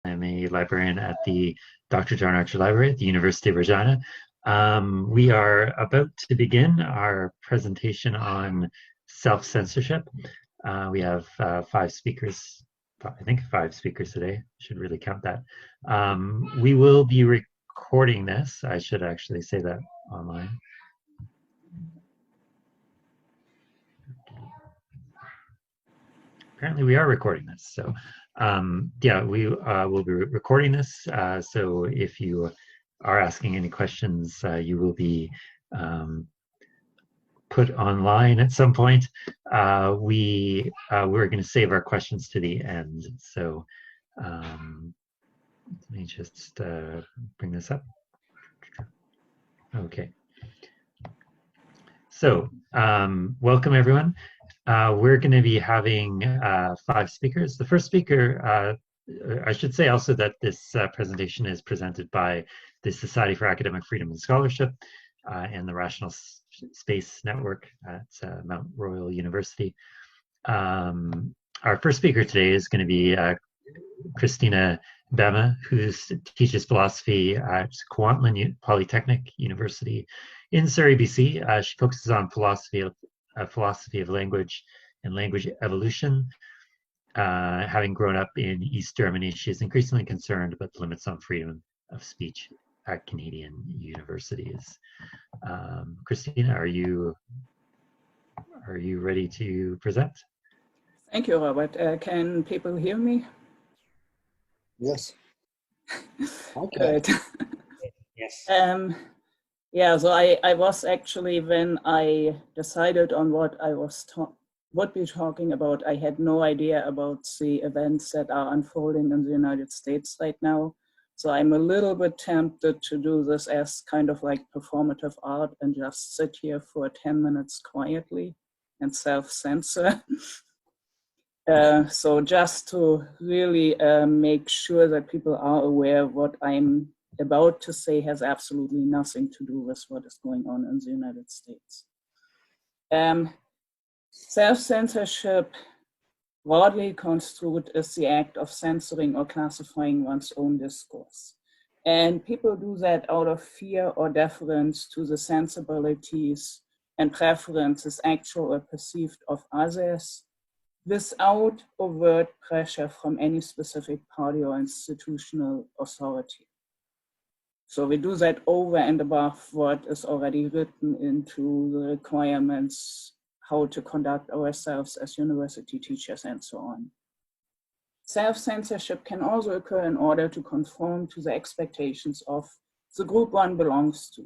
I'm a librarian at the Dr. John Archer Library at the University of Regina. We are about to begin our presentation on self-censorship. We have five speakers, I think five speakers today, should really count that. We will be recording this. I should actually say that online. Apparently we are recording this. So yeah, we will be recording this. So if you are asking any questions, you will be put online at some point. We're going to save our questions to the end. So let me just bring this up. Okay. So welcome everyone. We're going to be having five speakers. The first speaker, I should say also that this presentation is presented by the Society for Academic Freedom and Scholarship and the Rational Space Network at Mount Royal University. Our first speaker today is going to be Christina Behme, who teaches philosophy at Kwantlen Polytechnic University in Surrey, BC. She focuses on philosophy of language and language evolution. Having grown up in East Germany, she is increasingly concerned about the limits on freedom of speech at Canadian universities. Christina, are you ready to present? Thank you, Robert. Can people hear me? Yes. Okay. Good. Yes. Yeah, so I was actually, when I decided on what I would be talking about, I had no idea about the events that are unfolding in the United States right now. So I'm a little bit tempted to do this as kind of like performative art and just sit here for 10 minutes quietly and self-censor. So just to really make sure that people are aware of what I'm about to say has absolutely nothing to do with what is going on in the United States. Self-censorship, broadly construed, is the act of censoring or classifying one's own discourse. And people do that out of fear or deference to the sensibilities and preferences, actual or perceived, of others, without overt pressure from any specific party or institutional authority. So we do that over and above what is already written into the requirements, how to conduct ourselves as university teachers and so on. Self-censorship can also occur in order to conform to the expectations of the group one belongs to.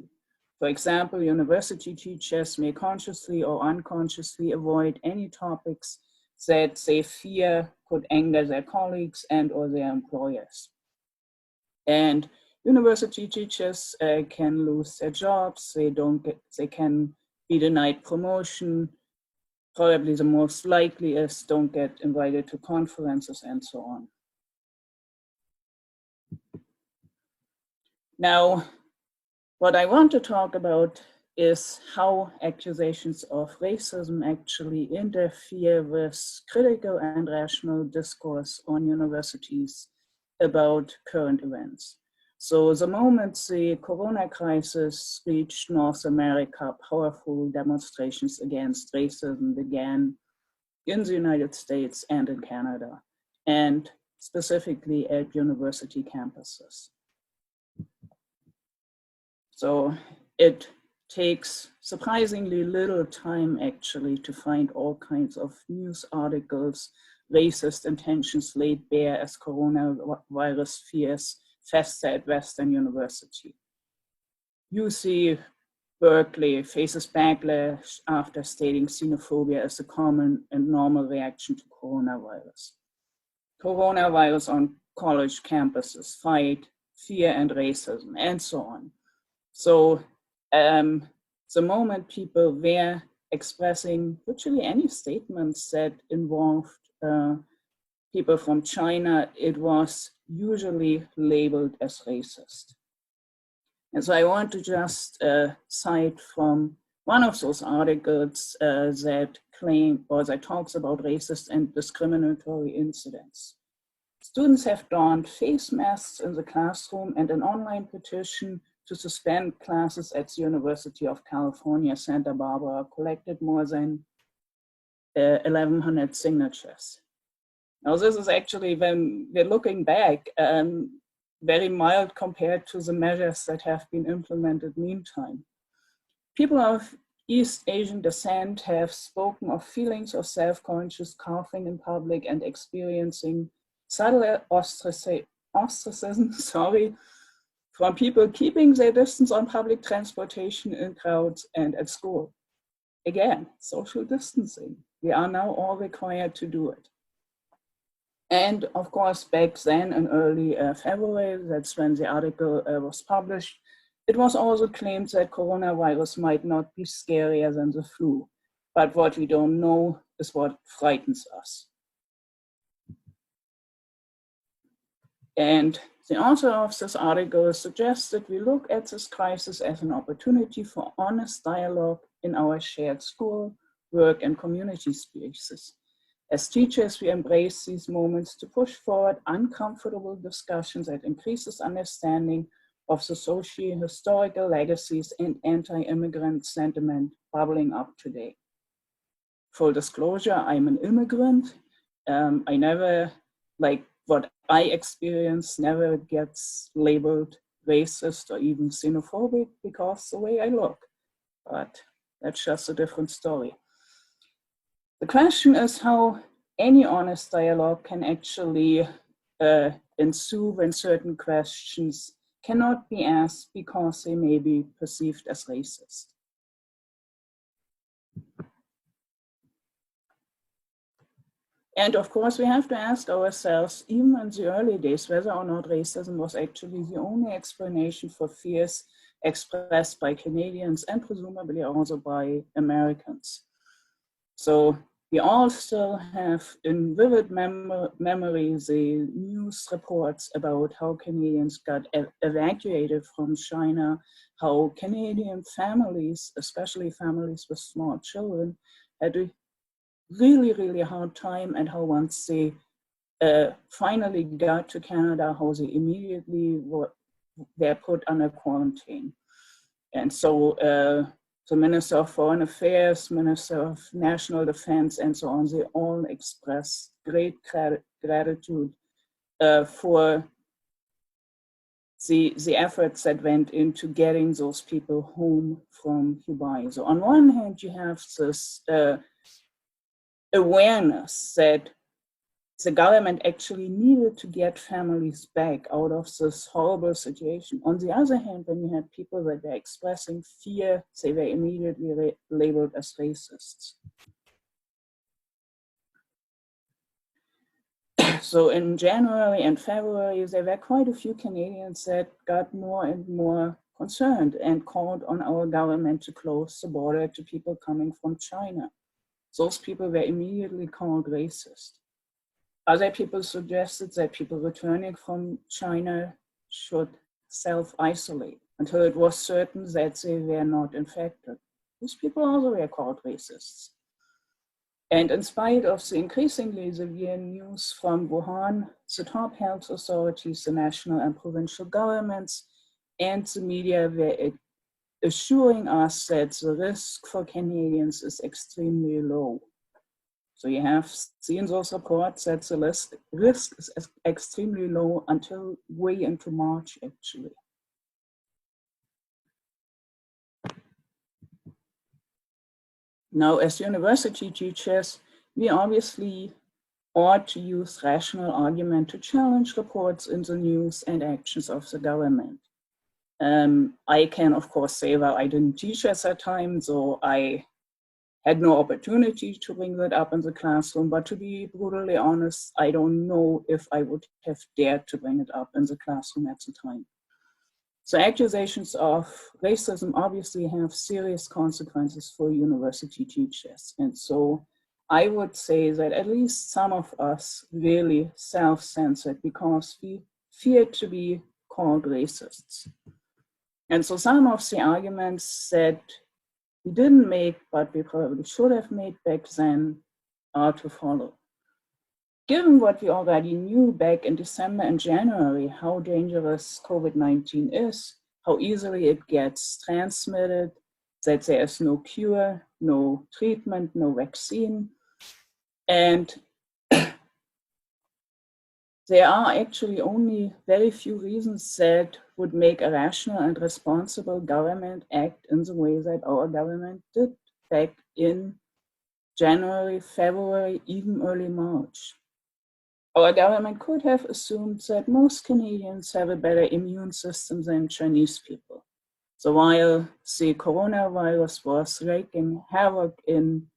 For example, university teachers may consciously or unconsciously avoid any topics that they fear could anger their colleagues and or their employers. And university teachers can lose their jobs, they can be denied promotion, probably the most likely is don't get invited to conferences and so on. Now, what I want to talk about is how accusations of racism actually interfere with critical and rational discourse on universities about current events. So the moment the corona crisis reached North America, powerful demonstrations against racism began in the United States and in Canada, and specifically at university campuses. So it takes surprisingly little time actually to find all kinds of news articles, racist intentions laid bare as coronavirus fears fester at Western University. UC Berkeley faces backlash after stating xenophobia as a common and normal reaction to coronavirus. Coronavirus on college campuses fight fear and racism and so on. So the moment people were expressing virtually any statements that involved people from China, it was usually labeled as racist. And so I want to just cite from one of those articles that claim or that talks about racist and discriminatory incidents. It's Students have donned face masks in the classroom, and an online petition to suspend classes at the University of California, Santa Barbara collected more than 1,100 signatures. Now this is actually, when we're looking back, very mild compared to the measures that have been implemented meantime. People of East Asian descent have spoken of feelings of self-conscious coughing in public and experiencing subtle ostracism, from people keeping their distance on public transportation, in crowds, and at school. Again, social distancing. We are now all required to do it. And of course, back then in early February, that's when the article was published, it was also claimed that coronavirus might not be scarier than the flu. But what we don't know is what frightens us. And the author of this article suggests that we look at this crisis as an opportunity for honest dialogue in our shared school, work, and community spaces. As teachers, we embrace these moments to push forward uncomfortable discussions that increases understanding of the socio-historical legacies and anti-immigrant sentiment bubbling up today. Full disclosure, I'm an immigrant. I never, like what I experience, never gets labeled racist or even xenophobic because the way I look, but that's just a different story. The question is how any honest dialogue can actually ensue when certain questions cannot be asked because they may be perceived as racist. And of course, we have to ask ourselves, even in the early days, whether or not racism was actually the only explanation for fears expressed by Canadians and presumably also by Americans. So we all still have in vivid memory the news reports about how Canadians got evacuated from China, how Canadian families, especially families with small children, had a really, really hard time, and how once they finally got to Canada, how they immediately were put under quarantine. And so the Minister of Foreign Affairs, Minister of National Defense, and so on, they all expressed great gratitude for the efforts that went into getting those people home from Hubei. So on one hand, you have this awareness that the government actually needed to get families back out of this horrible situation. On the other hand, when you had people that were expressing fear, they were immediately labeled as racists. So in January and February, there were quite a few Canadians that got more and more concerned and called on our government to close the border to people coming from China. Those people were immediately called racist. Other people suggested that people returning from China should self-isolate until it was certain that they were not infected. These people also were called racists. And in spite of the increasingly severe news from Wuhan, the top health authorities, the national and provincial governments, and the media were assuring us that the risk for Canadians is extremely low. So you have seen those reports that the risk is extremely low until way into March, actually. Now, as university teachers, we obviously ought to use rational argument to challenge reports in the news and actions of the government. I can, of course, say, well, I didn't teach at that time, so I had no opportunity to bring that up in the classroom, but to be brutally honest, I don't know if I would have dared to bring it up in the classroom at the time. So accusations of racism obviously have serious consequences for university teachers. And so I would say that at least some of us really self-censored because we feared to be called racists. And so some of the arguments that we didn't make, but we probably should have made back then, are to follow. Given what we already knew back in December and January, how dangerous COVID-19 is, how easily it gets transmitted, that there is no cure, no treatment, no vaccine, and there are actually only very few reasons that would make a rational and responsible government act in the way that our government did back in January, February, even early March. Our government could have assumed that most Canadians have a better immune system than Chinese people. So while the coronavirus was wreaking havoc in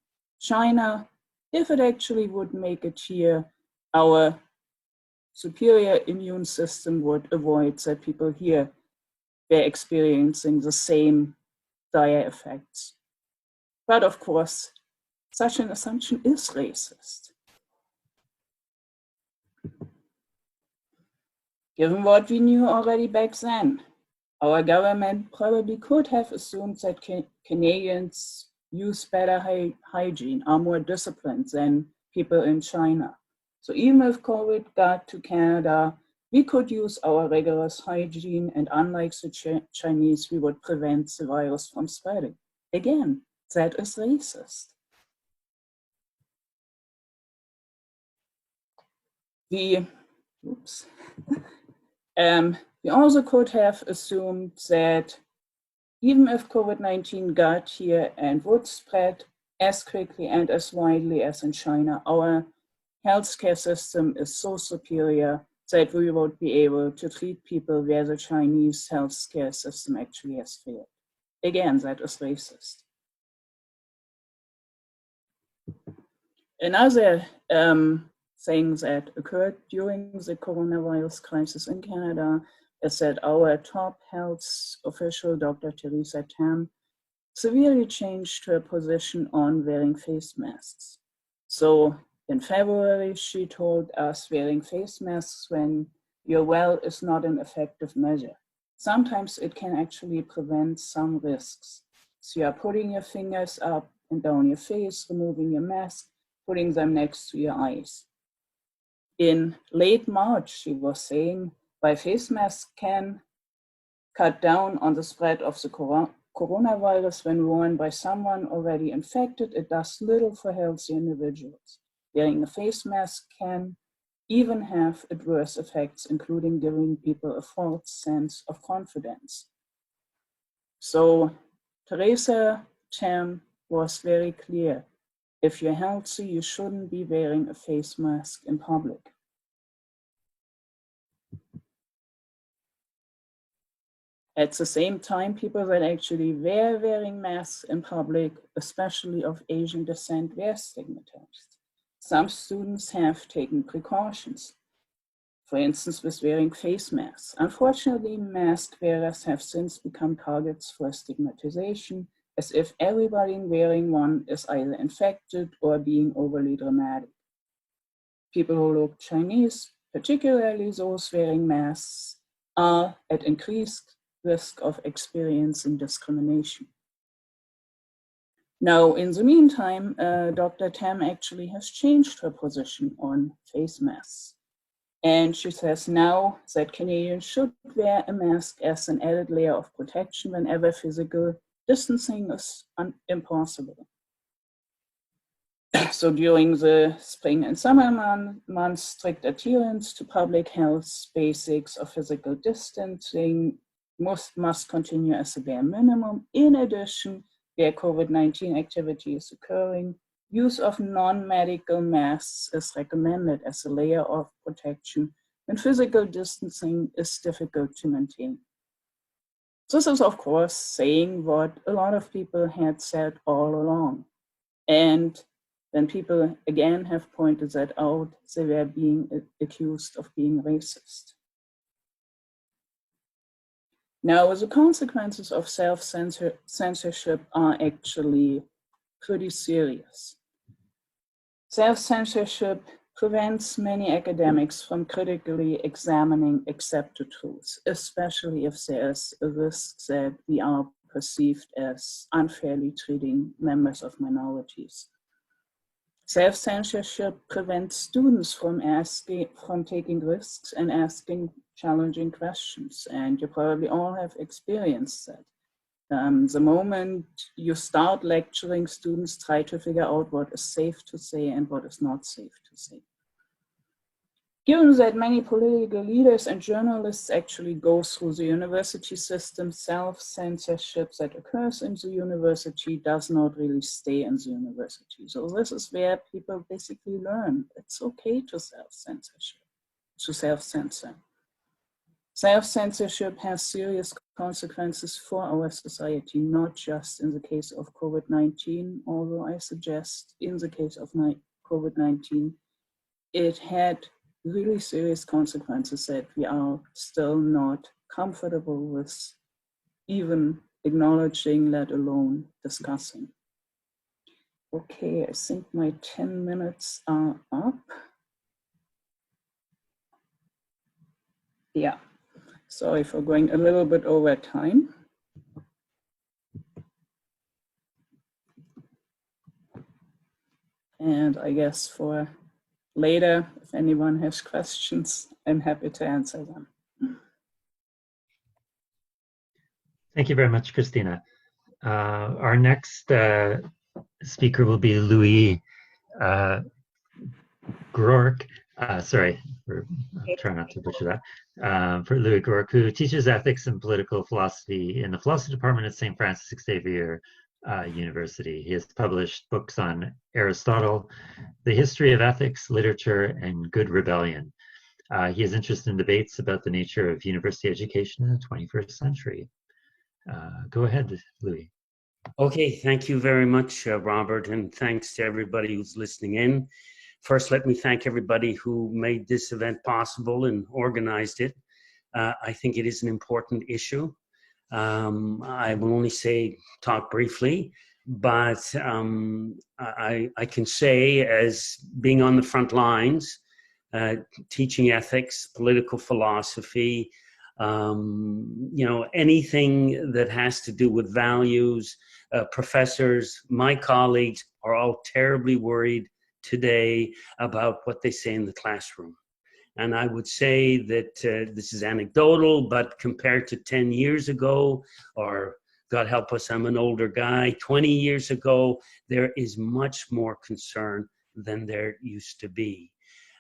China, if it actually would make it here, our superior immune system would avoid that people here were experiencing the same dire effects. But of course, such an assumption is racist. Given what we knew already back then, our government probably could have assumed that Canadians use better hygiene, are more disciplined than people in China. So even if COVID got to Canada, we could use our rigorous hygiene, and unlike the Chinese, we would prevent the virus from spreading. Again, that is racist. We also could have assumed that even if COVID-19 got here and would spread as quickly and as widely as in China, our healthcare system is so superior that we would be able to treat people where the Chinese healthcare system actually has failed. Again, that is racist. Another thing that occurred during the coronavirus crisis in Canada is that our top health official, Dr. Theresa Tam, severely changed her position on wearing face masks. So in February, she told us wearing face masks when you're well is not an effective measure. Sometimes it can actually prevent some risks. So you're putting your fingers up and down your face, removing your mask, putting them next to your eyes. In late March, she was saying, while face masks can cut down on the spread of the coronavirus when worn by someone already infected, it does little for healthy individuals. Wearing a face mask can even have adverse effects, including giving people a false sense of confidence. So Theresa Tam was very clear. If you're healthy, you shouldn't be wearing a face mask in public. At the same time, people that actually were wearing masks in public, especially of Asian descent, were stigmatized. Some students have taken precautions, for instance, with wearing face masks. Unfortunately, mask wearers have since become targets for stigmatization, as if everybody wearing one is either infected or being overly dramatic. People who look Chinese, particularly those wearing masks, are at increased risk of experiencing discrimination. Now, in the meantime, Dr. Tam actually has changed her position on face masks. And she says now that Canadians should wear a mask as an added layer of protection whenever physical distancing is impossible. So during the spring and summer months, strict adherence to public health basics of physical distancing must continue as a bare minimum. In addition, where COVID-19 activity is occurring, use of non-medical masks is recommended as a layer of protection when physical distancing is difficult to maintain. This is, of course, saying what a lot of people had said all along. And then people again have pointed that out, they were being accused of being racist. Now, the consequences of self-censorship are actually pretty serious. Self-censorship prevents many academics from critically examining accepted truths, especially if there is a risk that we are perceived as unfairly treating members of minorities. Self-censorship prevents students from taking risks and asking challenging questions. And you probably all have experienced that. The moment you start lecturing, students try to figure out what is safe to say and what is not safe to say. Given that many political leaders and journalists actually go through the university system, self-censorship that occurs in the university does not really stay in the university. So this is where people basically learn it's okay to self-censor. Self-censorship has serious consequences for our society, not just in the case of COVID-19, although I suggest in the case of COVID-19, it had really serious consequences that we are still not comfortable with even acknowledging, let alone discussing. Okay, I think my 10 minutes are up. Yeah, sorry for going a little bit over time. And I guess for later, if anyone has questions, I'm happy to answer them. Thank you very much, Christina. Our next speaker will be Louis Groarke. Sorry, I'll try not to butcher that. For Louis Groarke, who teaches ethics and political philosophy in the philosophy department at St. Francis Xavier University. He has published books on Aristotle, the history of ethics, literature, and good rebellion. He is interested in debates about the nature of university education in the 21st century. Go ahead, Louis. Okay, thank you very much, Robert, and thanks to everybody who's listening in. First, let me thank everybody who made this event possible and organized it. I think it is an important issue. I will only talk briefly, but I can say, as being on the front lines, teaching ethics, political philosophy, anything that has to do with values, professors, my colleagues are all terribly worried today about what they say in the classroom. And I would say that this is anecdotal, but compared to 10 years ago, or God help us, I'm an older guy, 20 years ago, there is much more concern than there used to be.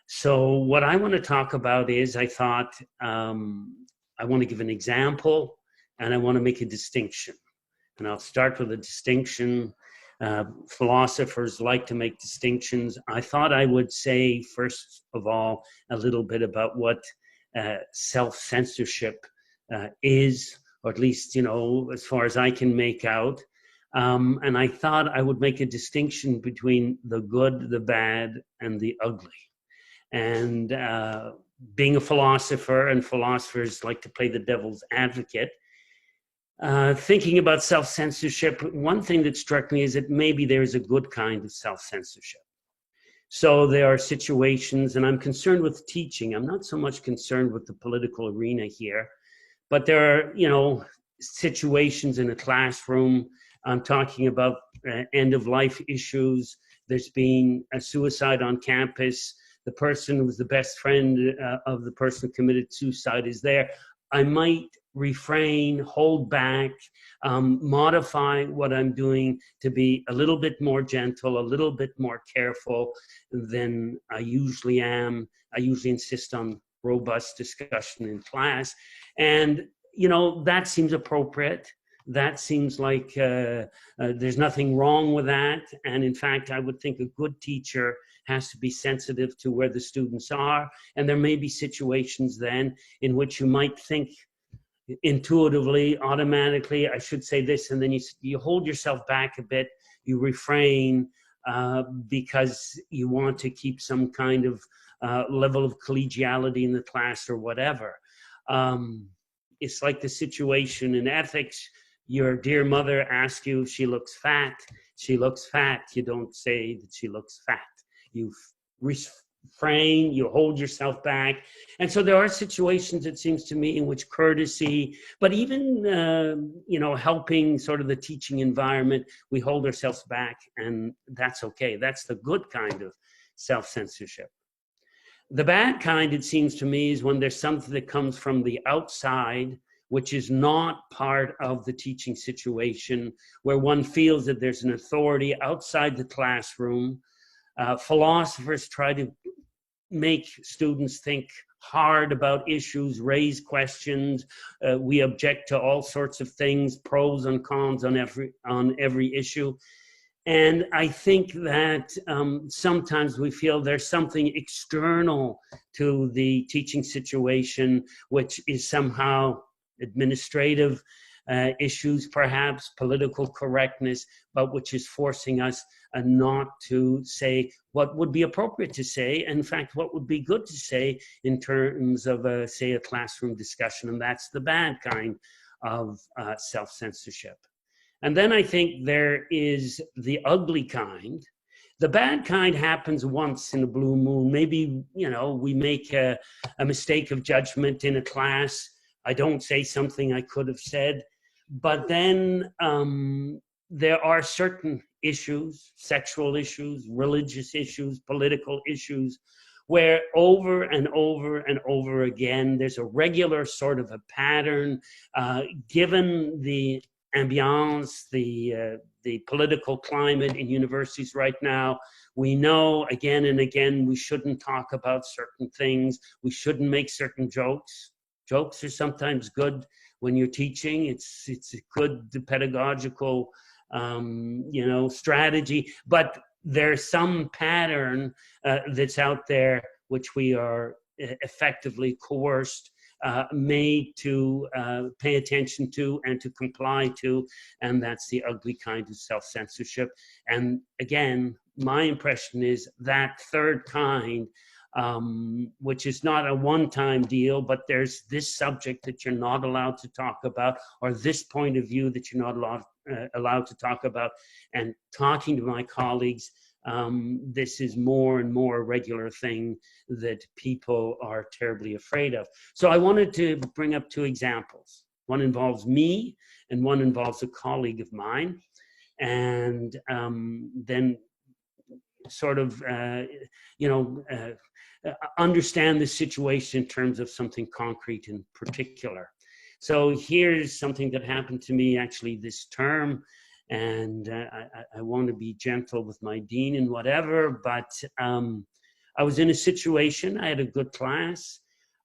So what I want to talk about is, I thought, I want to give an example and I want to make a distinction. And I'll start with a distinction. Philosophers like to make distinctions. I thought I would say, first of all, a little bit about what self-censorship is, or at least, as far as I can make out. And I thought I would make a distinction between the good, the bad, and the ugly. And being a philosopher, and philosophers like to play the devil's advocate, thinking about self-censorship, one thing that struck me is that maybe there is a good kind of self-censorship. So there are situations, and I'm concerned with teaching. I'm not so much concerned with the political arena here, but there are, situations in a classroom. I'm talking about end-of-life issues. There's been a suicide on campus. The person who was the best friend of the person who committed suicide is there. I might refrain, hold back, modify what I'm doing to be a little bit more gentle, a little bit more careful than I usually am. I usually insist on robust discussion in class. And, that seems appropriate. That seems like there's nothing wrong with that. And in fact, I would think a good teacher has to be sensitive to where the students are. And there may be situations then in which you might think intuitively, automatically, I should say this, and then you hold yourself back a bit, you refrain because you want to keep some kind of level of collegiality in the class or whatever. It's like the situation in ethics. Your dear mother asks you if she looks fat. She looks fat. You don't say that she looks fat. You refrain, you hold yourself back. And so there are situations, it seems to me, in which courtesy, but even, helping sort of the teaching environment, we hold ourselves back, and that's okay. That's the good kind of self-censorship. The bad kind, it seems to me, is when there's something that comes from the outside, which is not part of the teaching situation, where one feels that there's an authority outside the classroom. Philosophers try to make students think hard about issues, raise questions. We object to all sorts of things, pros and cons on every issue. And I think that sometimes we feel there's something external to the teaching situation, which is somehow administrative issues, perhaps political correctness, but which is forcing us not to say what would be appropriate to say. In fact, what would be good to say in terms of, say, a classroom discussion. And that's the bad kind of self-censorship. And then I think there is the ugly kind. The bad kind happens once in a blue moon. Maybe, we make a mistake of judgment in a class. I don't say something I could have said. But then there are certain issues, sexual issues, religious issues, political issues, where over and over and over again, there's a regular sort of a pattern, given the ambiance, the political climate in universities right now. We know again and again we shouldn't talk about certain things. We shouldn't make certain jokes. Jokes are sometimes good when you're teaching. It's a good pedagogical strategy. But there's some pattern that's out there which we are effectively coerced, made to pay attention to and to comply to, and that's the ugly kind of self-censorship. And again, my impression is that third kind, which is not a one-time deal, but there's this subject that you're not allowed to talk about, or this point of view that you're not allowed to talk about. And talking to my colleagues, this is more and more a regular thing that people are terribly afraid of. So I wanted to bring up two examples. One involves me and one involves a colleague of mine. And then sort of, understand the situation in terms of something concrete in particular. So here's something that happened to me actually this term. And I want to be gentle with my dean and whatever, but I was in a situation, I had a good class.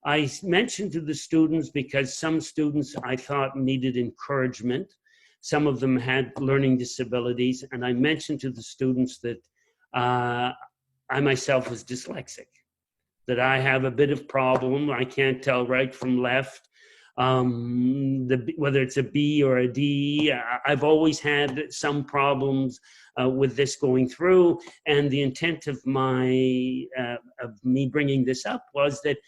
I mentioned to the students, because some students I thought needed encouragement. Some of them had learning disabilities. And I mentioned to the students that I myself was dyslexic, that I have a bit of problem. I can't tell right from left. Whether it's a B or a D, I've always had some problems with this going through. And the intent of me bringing this up was that,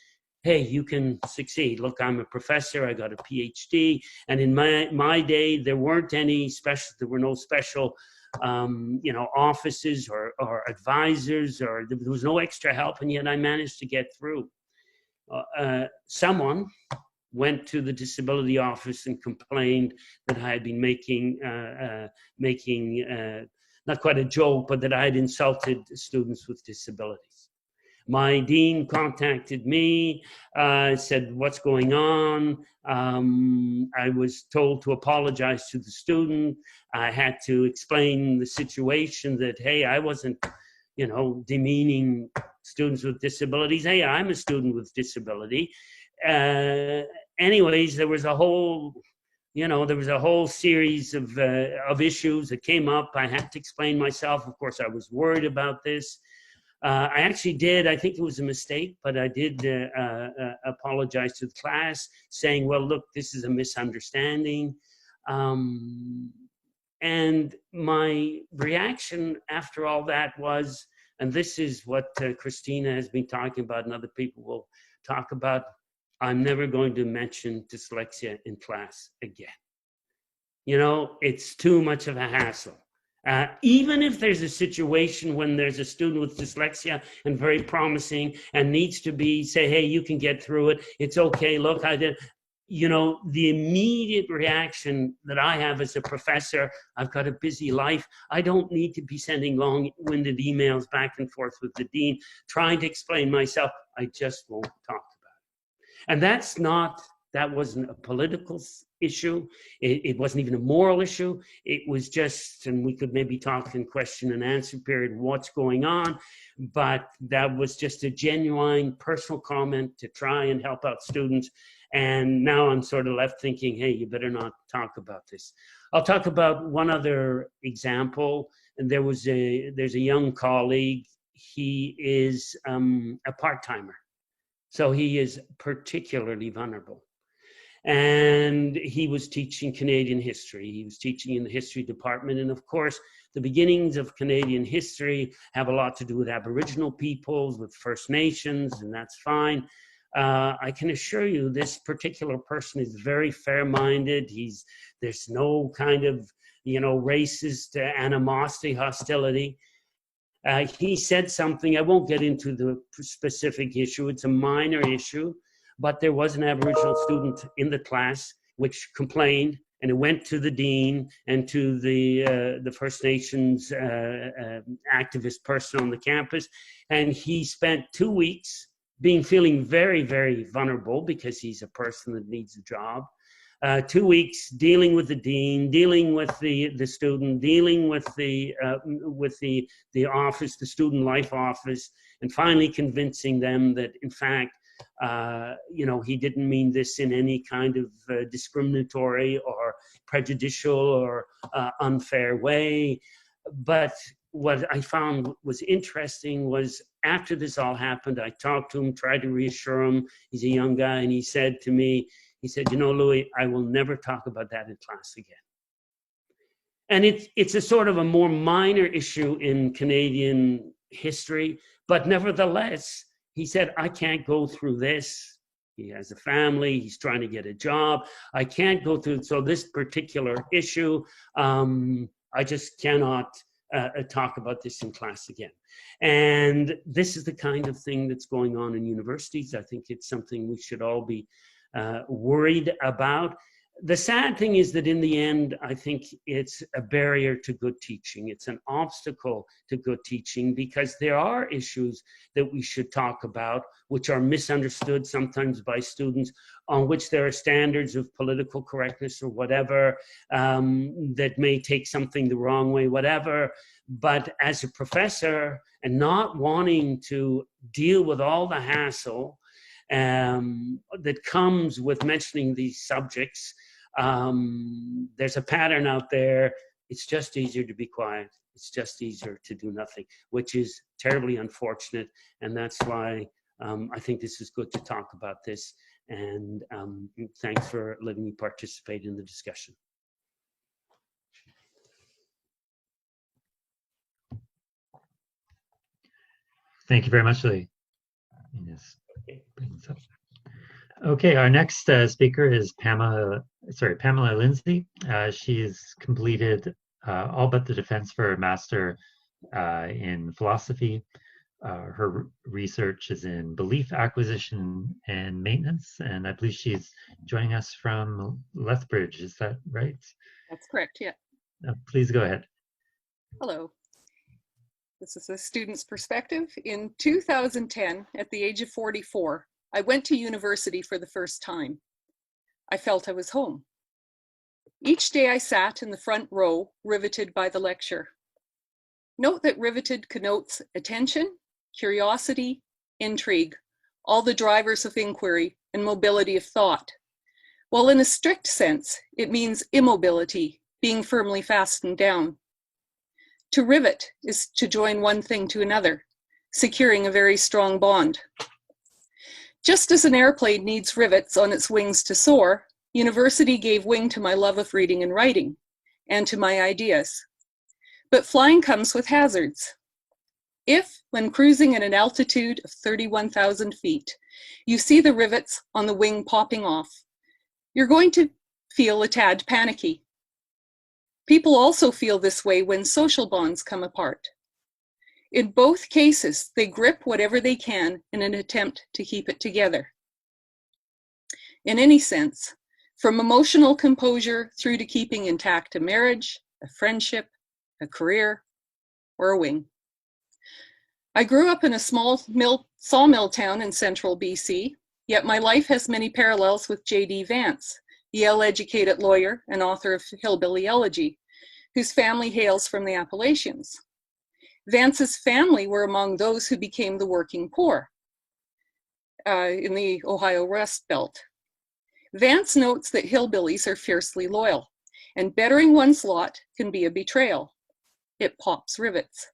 hey, you can succeed. Look, I'm a professor. I got a PhD, and in my day there weren't any special. There were no special, offices or advisors, or there was no extra help, and yet I managed to get through. Someone went to the disability office and complained that I had been making not quite a joke, but that I had insulted students with disabilities. My dean contacted me, said, what's going on? I was told to apologize to the student. I had to explain the situation, that, hey, I wasn't, demeaning students with disabilities. Hey, I'm a student with disability. Anyways, there was a whole series of issues that came up. I had to explain myself. Of course, I was worried about this. I actually did. I think it was a mistake, but I did apologize to the class, saying, well, look, this is a misunderstanding. And my reaction after all that was, and this is what Christina has been talking about and other people will talk about, I'm never going to mention dyslexia in class again. It's too much of a hassle. Even if there's a situation when there's a student with dyslexia and very promising and needs to be say, hey, you can get through it. It's okay. Look, I did. You know, the immediate reaction that I have as a professor, I've got a busy life. I don't need to be sending long-winded emails back and forth with the dean, trying to explain myself. I just won't talk about it. And that wasn't a political issue. It wasn't even a moral issue. It was just, and we could maybe talk in question and answer period, what's going on. But that was just a genuine personal comment to try and help out students. And now I'm sort of left thinking, hey, you better not talk about this. I'll talk about one other example. And there's a young colleague. He is a part-timer. So he is particularly vulnerable. And he was teaching Canadian history. He was teaching in the history department. And of course, the beginnings of Canadian history have a lot to do with Aboriginal peoples, with First Nations, and that's fine. I can assure you this particular person is very fair-minded. There's no kind of, racist animosity, hostility. He said something, I won't get into the specific issue, it's a minor issue, but there was an Aboriginal student in the class which complained, and it went to the dean and to the First Nations activist person on the campus, and he spent 2 weeks feeling very, very vulnerable because he's a person that needs a job. 2 weeks dealing with the dean, dealing with the student, dealing with the office, the student life office, and finally convincing them that in fact, he didn't mean this in any kind of discriminatory or prejudicial or unfair way. But what I found was interesting was after this all happened, I talked to him, tried to reassure him. He's a young guy, and he said to me, Louis, I will never talk about that in class again. And it's a sort of a more minor issue in Canadian history, but nevertheless, he said, I can't go through this. He has a family, he's trying to get a job. I can't go through, so this particular issue, I just cannot talk about this in class again. And this is the kind of thing that's going on in universities. I think it's something we should all be worried about. The sad thing is that in the end, I think it's a barrier to good teaching. It's an obstacle to good teaching because there are issues that we should talk about, which are misunderstood sometimes by students, on which there are standards of political correctness or whatever, that may take something the wrong way, whatever. But as a professor and not wanting to deal with all the hassle that comes with mentioning these subjects, there's a pattern out there. It's just easier to be quiet. It's just easier to do nothing, which is terribly unfortunate. And that's why I think this is good to talk about this. And thanks for letting me participate in the discussion. Thank you very much, Louis. Yes. Okay, our next speaker is Pamela Lindsay. She's completed all but the defense for a master in philosophy. Her research is in belief acquisition and maintenance, and I believe she's joining us from Lethbridge. Is that right? That's correct, yeah. Please go ahead. Hello. This is a student's perspective. In 2010, at the age of 44, I went to university for the first time. I felt I was home. Each day I sat in the front row, riveted by the lecture. Note that riveted connotes attention, curiosity, intrigue, all the drivers of inquiry and mobility of thought. While in a strict sense, it means immobility, being firmly fastened down. To rivet is to join one thing to another, securing a very strong bond. Just as an airplane needs rivets on its wings to soar, university gave wing to my love of reading and writing, and to my ideas. But flying comes with hazards. If, when cruising at an altitude of 31,000 feet, you see the rivets on the wing popping off, you're going to feel a tad panicky. People also feel this way when social bonds come apart. In both cases, they grip whatever they can in an attempt to keep it together. In any sense, from emotional composure through to keeping intact a marriage, a friendship, a career, or a wing. I grew up in a small sawmill town in central BC, yet my life has many parallels with J.D. Vance, Yale-educated lawyer and author of Hillbilly Elegy, whose family hails from the Appalachians. Vance's family were among those who became the working poor in the Ohio Rust Belt. Vance notes that hillbillies are fiercely loyal, and bettering one's lot can be a betrayal. It pops rivets.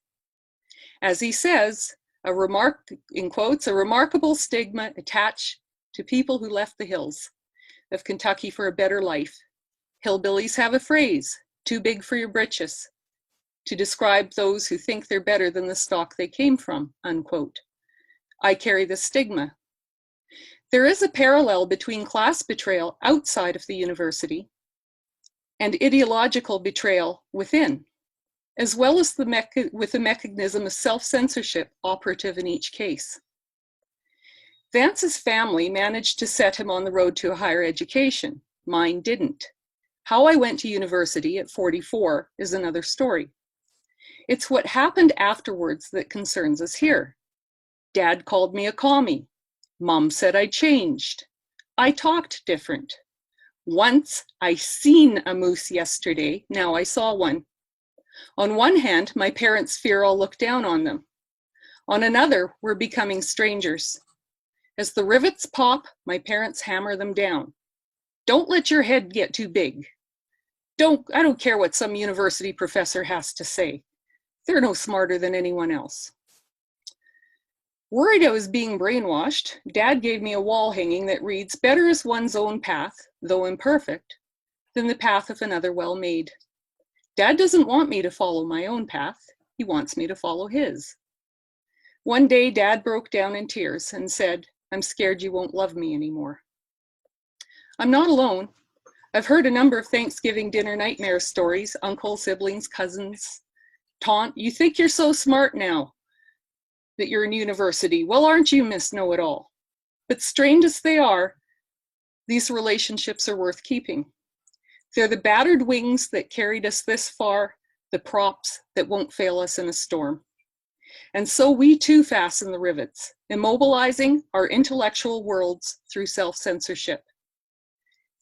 As he says, in quotes, a remarkable stigma attached to people who left the hills of Kentucky for a better life. Hillbillies have a phrase, too big for your britches, to describe those who think they're better than the stock they came from, unquote. I carry the stigma. There is a parallel between class betrayal outside of the university and ideological betrayal within, as well as with the mechanism of self-censorship operative in each case. Vance's family managed to set him on the road to a higher education. Mine didn't. How I went to university at 44 is another story. It's what happened afterwards that concerns us here. Dad called me a commie. Mom said I changed. I talked different. Once I seen a moose yesterday, now I saw one. On one hand, my parents fear I'll look down on them. On another, we're becoming strangers. As the rivets pop, my parents hammer them down. Don't let your head get too big. I don't care what some university professor has to say. They're no smarter than anyone else. Worried I was being brainwashed, Dad gave me a wall hanging that reads, "Better is one's own path, though imperfect, than the path of another well-made." Dad doesn't want me to follow my own path. He wants me to follow his. One day, Dad broke down in tears and said, "I'm scared you won't love me anymore." I'm not alone. I've heard a number of Thanksgiving dinner nightmare stories, uncles, siblings, cousins, taunt, "You think you're so smart now that you're in university. Well, aren't you, Miss Know-it-all?" But strained as they are, these relationships are worth keeping. They're the battered wings that carried us this far, the props that won't fail us in a storm. And so we too fasten the rivets, immobilizing our intellectual worlds through self-censorship.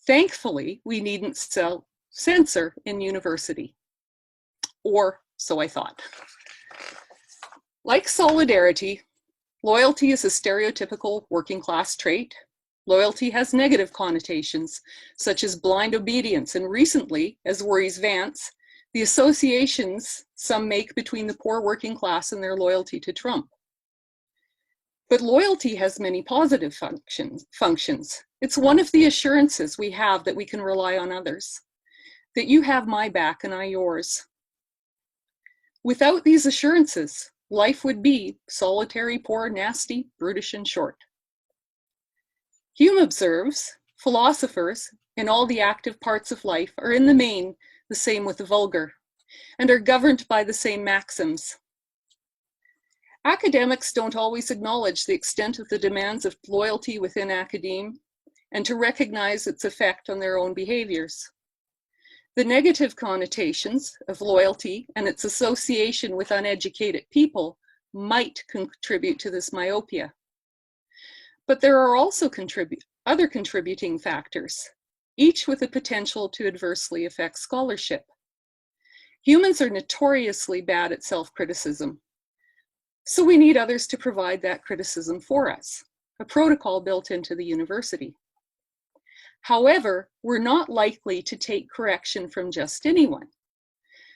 Thankfully, we needn't self-censor in university. Or so I thought. Like solidarity, loyalty is a stereotypical working class trait. Loyalty has negative connotations, such as blind obedience, and recently, as worries Vance, the associations some make between the poor working class and their loyalty to Trump. But loyalty has many positive functions. It's one of the assurances we have that we can rely on others, that you have my back and I yours. Without these assurances, life would be solitary, poor, nasty, brutish, and short. Hume observes, philosophers in all the active parts of life are in the main the same with the vulgar, and are governed by the same maxims. Academics don't always acknowledge the extent of the demands of loyalty within academe, and to recognize its effect on their own behaviors. The negative connotations of loyalty and its association with uneducated people might contribute to this myopia. But there are also other contributing factors, each with the potential to adversely affect scholarship. Humans are notoriously bad at self-criticism, so we need others to provide that criticism for us, a protocol built into the university. However, we're not likely to take correction from just anyone.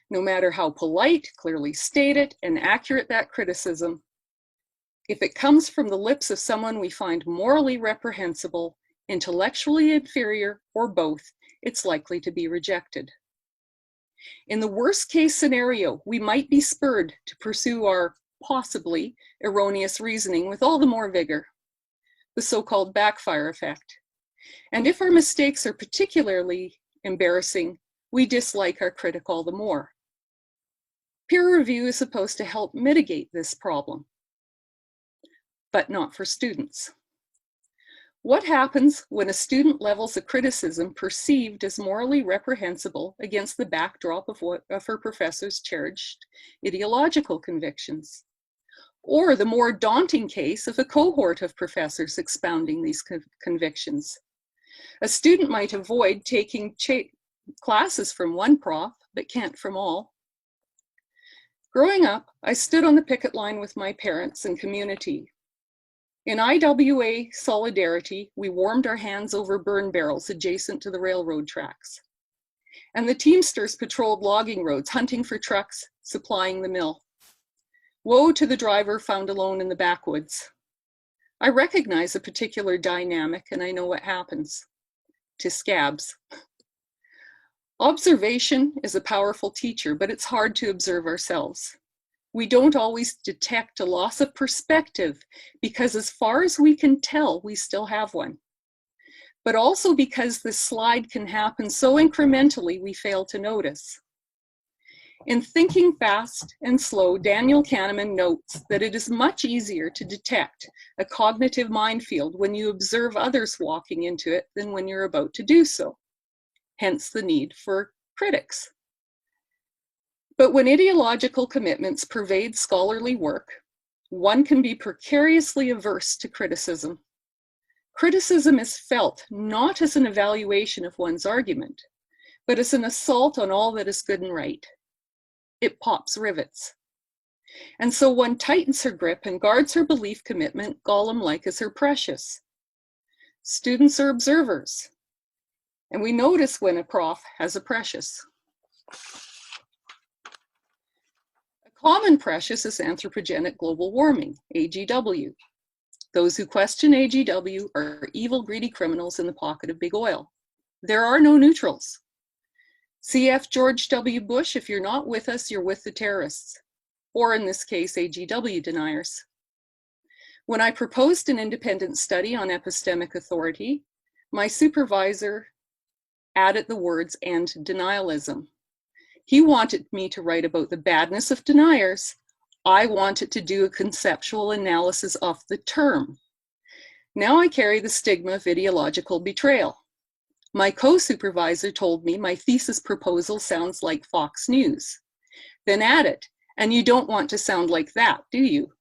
No matter how polite, clearly stated, and accurate that criticism, if it comes from the lips of someone we find morally reprehensible, intellectually inferior, or both, it's likely to be rejected. In the worst case scenario, we might be spurred to pursue our possibly erroneous reasoning with all the more vigor, the so-called backfire effect. And if our mistakes are particularly embarrassing, we dislike our critic all the more. Peer review is supposed to help mitigate this problem, but not for students. What happens when a student levels a criticism perceived as morally reprehensible against the backdrop of her professor's cherished ideological convictions? Or the more daunting case of a cohort of professors expounding these convictions. A student might avoid taking classes from one prof, but can't from all. Growing up, I stood on the picket line with my parents and community. In IWA solidarity, we warmed our hands over burn barrels adjacent to the railroad tracks. And the Teamsters patrolled logging roads, hunting for trucks, supplying the mill. Woe to the driver found alone in the backwoods. I recognize a particular dynamic and I know what happens to scabs. Observation is a powerful teacher, but it's hard to observe ourselves. We don't always detect a loss of perspective because as far as we can tell, we still have one. But also because this slide can happen so incrementally, we fail to notice. In Thinking Fast and Slow, Daniel Kahneman notes that it is much easier to detect a cognitive minefield when you observe others walking into it than when you're about to do so. Hence the need for critics. But when ideological commitments pervade scholarly work, one can be precariously averse to criticism. Criticism is felt not as an evaluation of one's argument, but as an assault on all that is good and right. It pops rivets. And so one tightens her grip and guards her belief commitment, Gollum-like as her precious. Students are observers, and we notice when a prof has a precious. A common precious is anthropogenic global warming, AGW. Those who question AGW are evil, greedy criminals in the pocket of big oil. There are no neutrals. CF George W. Bush, if you're not with us, you're with the terrorists, or in this case, AGW deniers. When I proposed an independent study on epistemic authority, my supervisor added the words "and denialism." He wanted me to write about the badness of deniers. I wanted to do a conceptual analysis of the term. Now I carry the stigma of ideological betrayal. My co-supervisor told me my thesis proposal sounds like Fox News. Then added, and you don't want to sound like that, do you?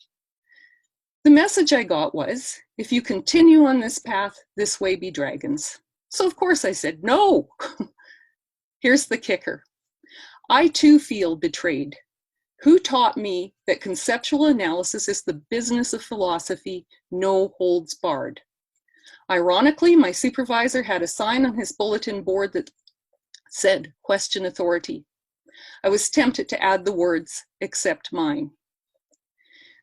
The message I got was, if you continue on this path, this way be dragons. So of course I said, no. Here's the kicker. I too feel betrayed. Who taught me that conceptual analysis is the business of philosophy, no holds barred? Ironically, my supervisor had a sign on his bulletin board that said, question authority. I was tempted to add the words, except mine.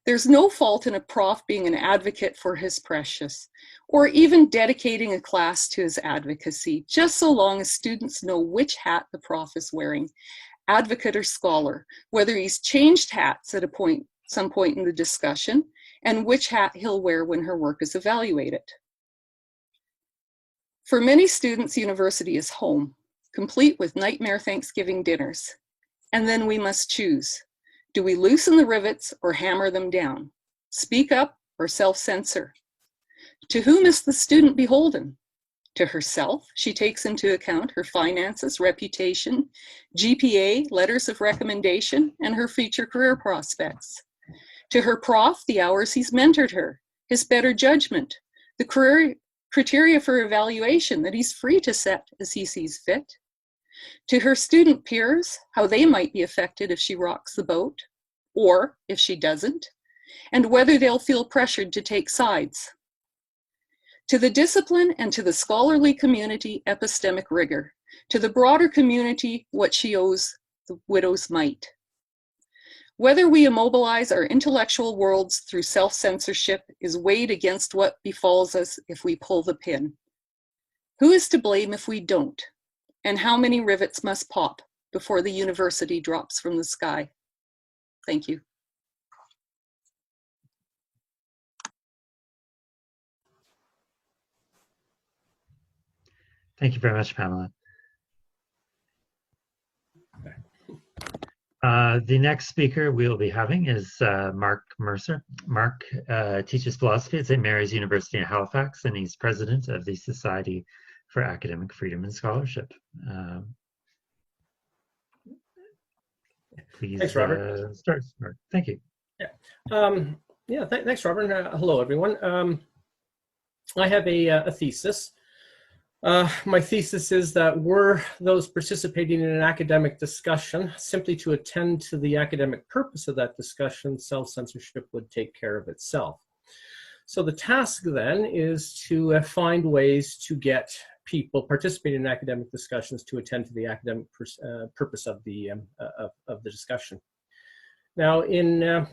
There's no fault in a prof being an advocate for his precious, or even dedicating a class to his advocacy, just so long as students know which hat the prof is wearing, advocate or scholar, whether he's changed hats at some point in the discussion, and which hat he'll wear when her work is evaluated. For many students, university is home, complete with nightmare Thanksgiving dinners. And then we must choose. Do we loosen the rivets or hammer them down? Speak up or self-censor? To whom is the student beholden? To herself, she takes into account her finances, reputation, GPA, letters of recommendation, and her future career prospects. To her prof, the hours he's mentored her, his better judgment, the career criteria for evaluation that he's free to set as he sees fit. To her student peers, how they might be affected if she rocks the boat, or if she doesn't, and whether they'll feel pressured to take sides. To the discipline and to the scholarly community, epistemic rigor. To the broader community, what she owes the widow's mite. Whether we immobilize our intellectual worlds through self-censorship is weighed against what befalls us if we pull the pin. Who is to blame if we don't? And how many rivets must pop before the university drops from the sky? Thank you. Thank you very much, Pamela. The next speaker we'll be having is Mark Mercer. Mark teaches philosophy at St. Mary's University in Halifax, and he's president of the Society for Academic Freedom and Scholarship. Please Thanks, Robert. start, Mark. Thank you. Yeah, thanks, Robert. Hello, everyone. I have a thesis. My thesis is that were those participating in an academic discussion simply to attend to the academic purpose of that discussion, self-censorship would take care of itself. So the task then is to find ways to get people participating in academic discussions to attend to the academic purpose of the discussion. Now, in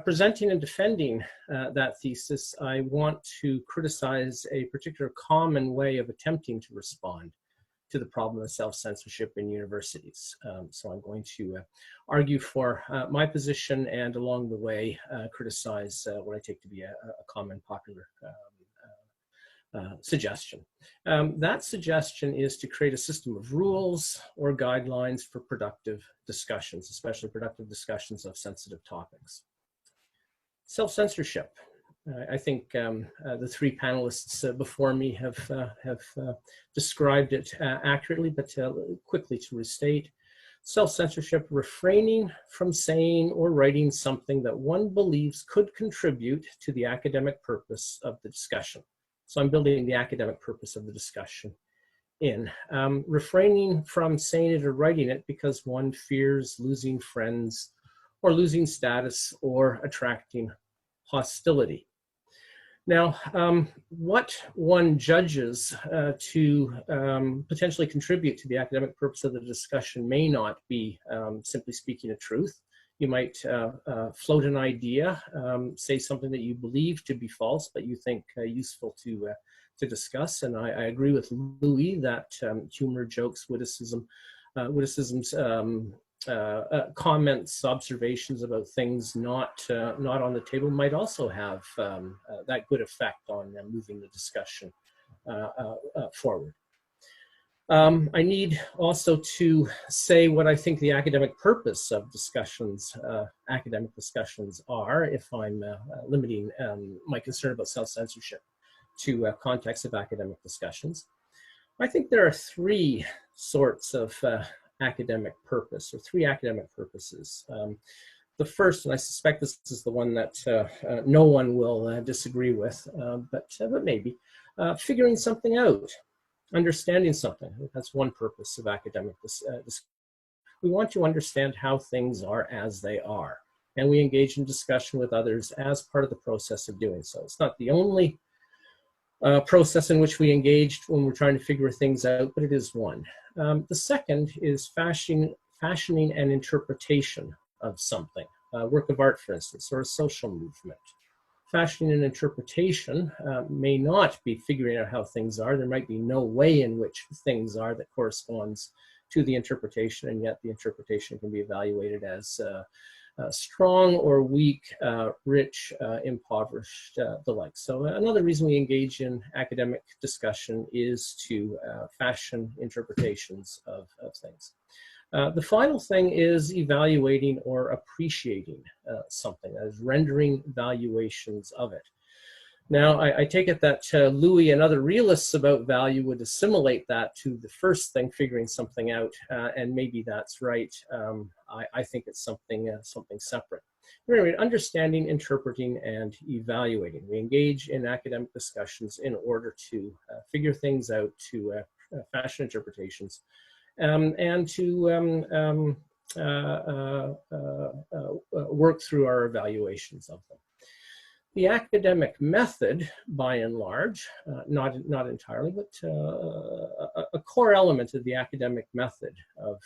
presenting and defending that thesis, I want to criticize a particular common way of attempting to respond to the problem of self-censorship in universities. So I'm going to argue for my position and along the way criticize what I take to be a common popular suggestion. That suggestion is to create a system of rules or guidelines for productive discussions, especially productive discussions of sensitive topics. Self-censorship. I think the three panelists before me have described it accurately, but quickly to restate. Self-censorship, refraining from saying or writing something that one believes could contribute to the academic purpose of the discussion. So I'm building the academic purpose of the discussion in. Refraining from saying it or writing it because one fears losing friends or losing status or attracting hostility. Now, what one judges to potentially contribute to the academic purpose of the discussion may not be, simply speaking, a truth. You might float an idea, say something that you believe to be false, but you think useful to discuss. And I agree with Louis that humor, jokes, witticisms, comments, observations about things not on the table might also have that good effect on moving the discussion forward. I need also to say what I think the academic purpose of discussions, academic discussions are, if I'm limiting my concern about self-censorship to context of academic discussions. I think there are three sorts of academic purpose, or three academic purposes. The first, and I suspect this is the one that no one will disagree with, but maybe, figuring something out. Understanding something. That's one purpose of academic discussion. We want to understand how things are as they are, and we engage in discussion with others as part of the process of doing so. It's not the only process in which we engage when we're trying to figure things out, but it is one. The second is fashioning an interpretation of something, a work of art, for instance, or a social movement. Fashioning an interpretation may not be figuring out how things are. There might be no way in which things are that corresponds to the interpretation, and yet the interpretation can be evaluated as strong or weak, rich, impoverished, the like. So another reason we engage in academic discussion is to fashion interpretations of things. The final thing is evaluating or appreciating something, that is rendering valuations of it. Now, I take it that Louis and other realists about value would assimilate that to the first thing, figuring something out, and maybe that's right. I think it's something separate. Anyway, understanding, interpreting, and evaluating. We engage in academic discussions in order to figure things out, to fashion interpretations, and to work through our evaluations of them. The academic method, by and large, not entirely, but a core element of the academic method of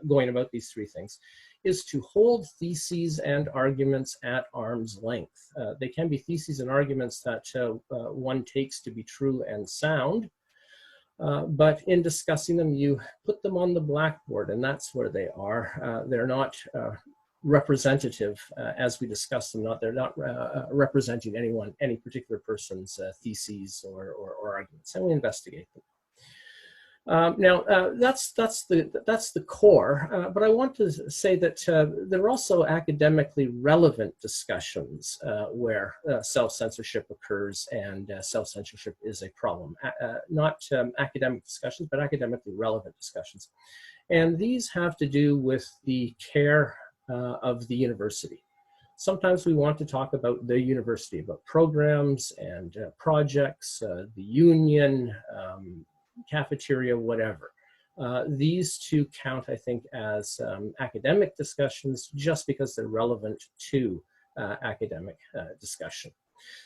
going about these three things is to hold theses and arguments at arm's length. They can be theses and arguments that one takes to be true and sound, but in discussing them, you put them on the blackboard, and that's where they are. They're not representative as we discuss them. They're not representing any particular person's theses or arguments, and we investigate them. That's the core, but I want to say that there are also academically relevant discussions where self-censorship occurs and self-censorship is a problem. Not academic discussions, but academically relevant discussions. And these have to do with the care of the university. Sometimes we want to talk about the university, about programs and projects, the union, cafeteria, whatever. These two count, I think, as academic discussions just because they're relevant to academic discussion.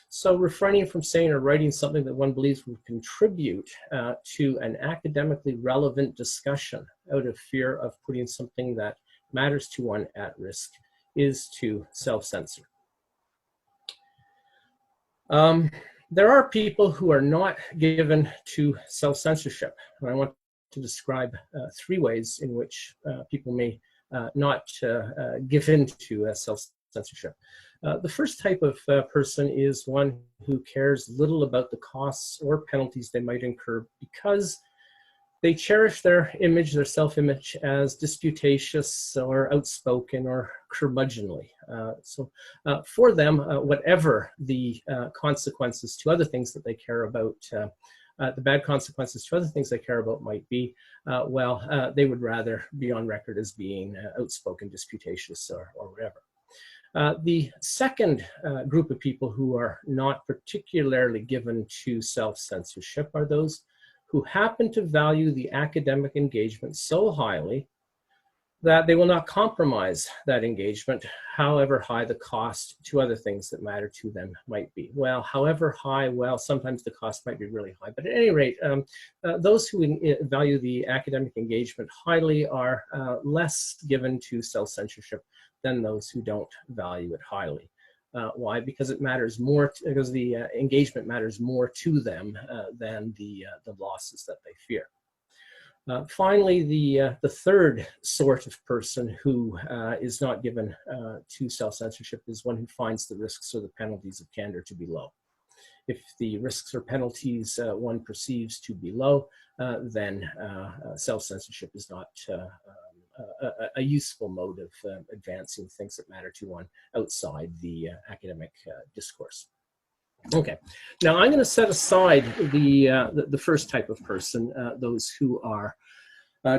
So refraining from saying or writing something that one believes would contribute to an academically relevant discussion out of fear of putting something that matters to one at risk is to self-censor. There are people who are not given to self-censorship, and I want to describe 3 ways in which people may not give in to self-censorship. The first type of person is one who cares little about the costs or penalties they might incur because they cherish their image, their self-image, as disputatious or outspoken or curmudgeonly. So for them, whatever the consequences to other things that they care about, the bad consequences to other things they care about might be, they would rather be on record as being outspoken, disputatious, or whatever. The second group of people who are not particularly given to self-censorship are those who happen to value the academic engagement so highly that they will not compromise that engagement, however high the cost to other things that matter to them might be. Well, however high, well, sometimes the cost might be really high, but at any rate, those who value the academic engagement highly are less given to self-censorship than those who don't value it highly. Why? Because it matters more, because the engagement matters more to them than the losses that they fear. Finally, the third sort of person who is not given to self-censorship is one who finds the risks or the penalties of candor to be low. If the risks or penalties one perceives to be low, then self-censorship is not a useful mode of advancing things that matter to one outside the academic discourse. Okay, now I'm going to set aside the first type of person, those who are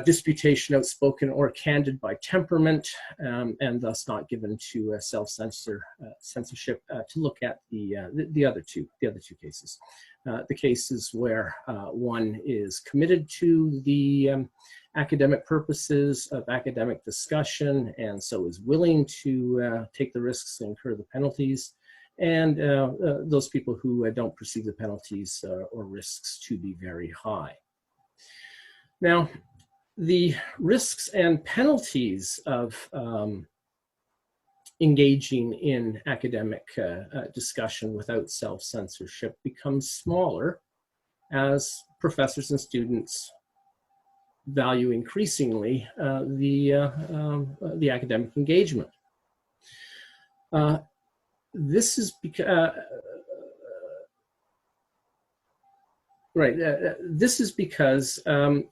disputation, outspoken, or candid by temperament, and thus not given to censorship. To look at the other two cases, the cases where one is committed to the academic purposes of academic discussion, and so is willing to take the risks and incur the penalties, and those people who don't perceive the penalties or risks to be very high. Now, the risks and penalties of engaging in academic discussion without self-censorship become smaller as professors and students value increasingly the academic engagement. This is because this is because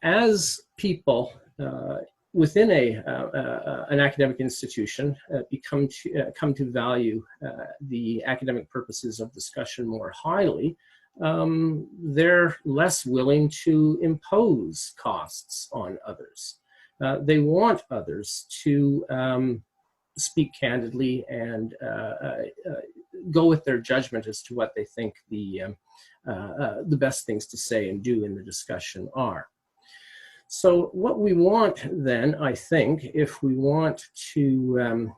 as people within an academic institution come to value the academic purposes of discussion more highly, they're less willing to impose costs on others. They want others to speak candidly and go with their judgment as to what they think the best things to say and do in the discussion are. So what we want then, I think, if we want to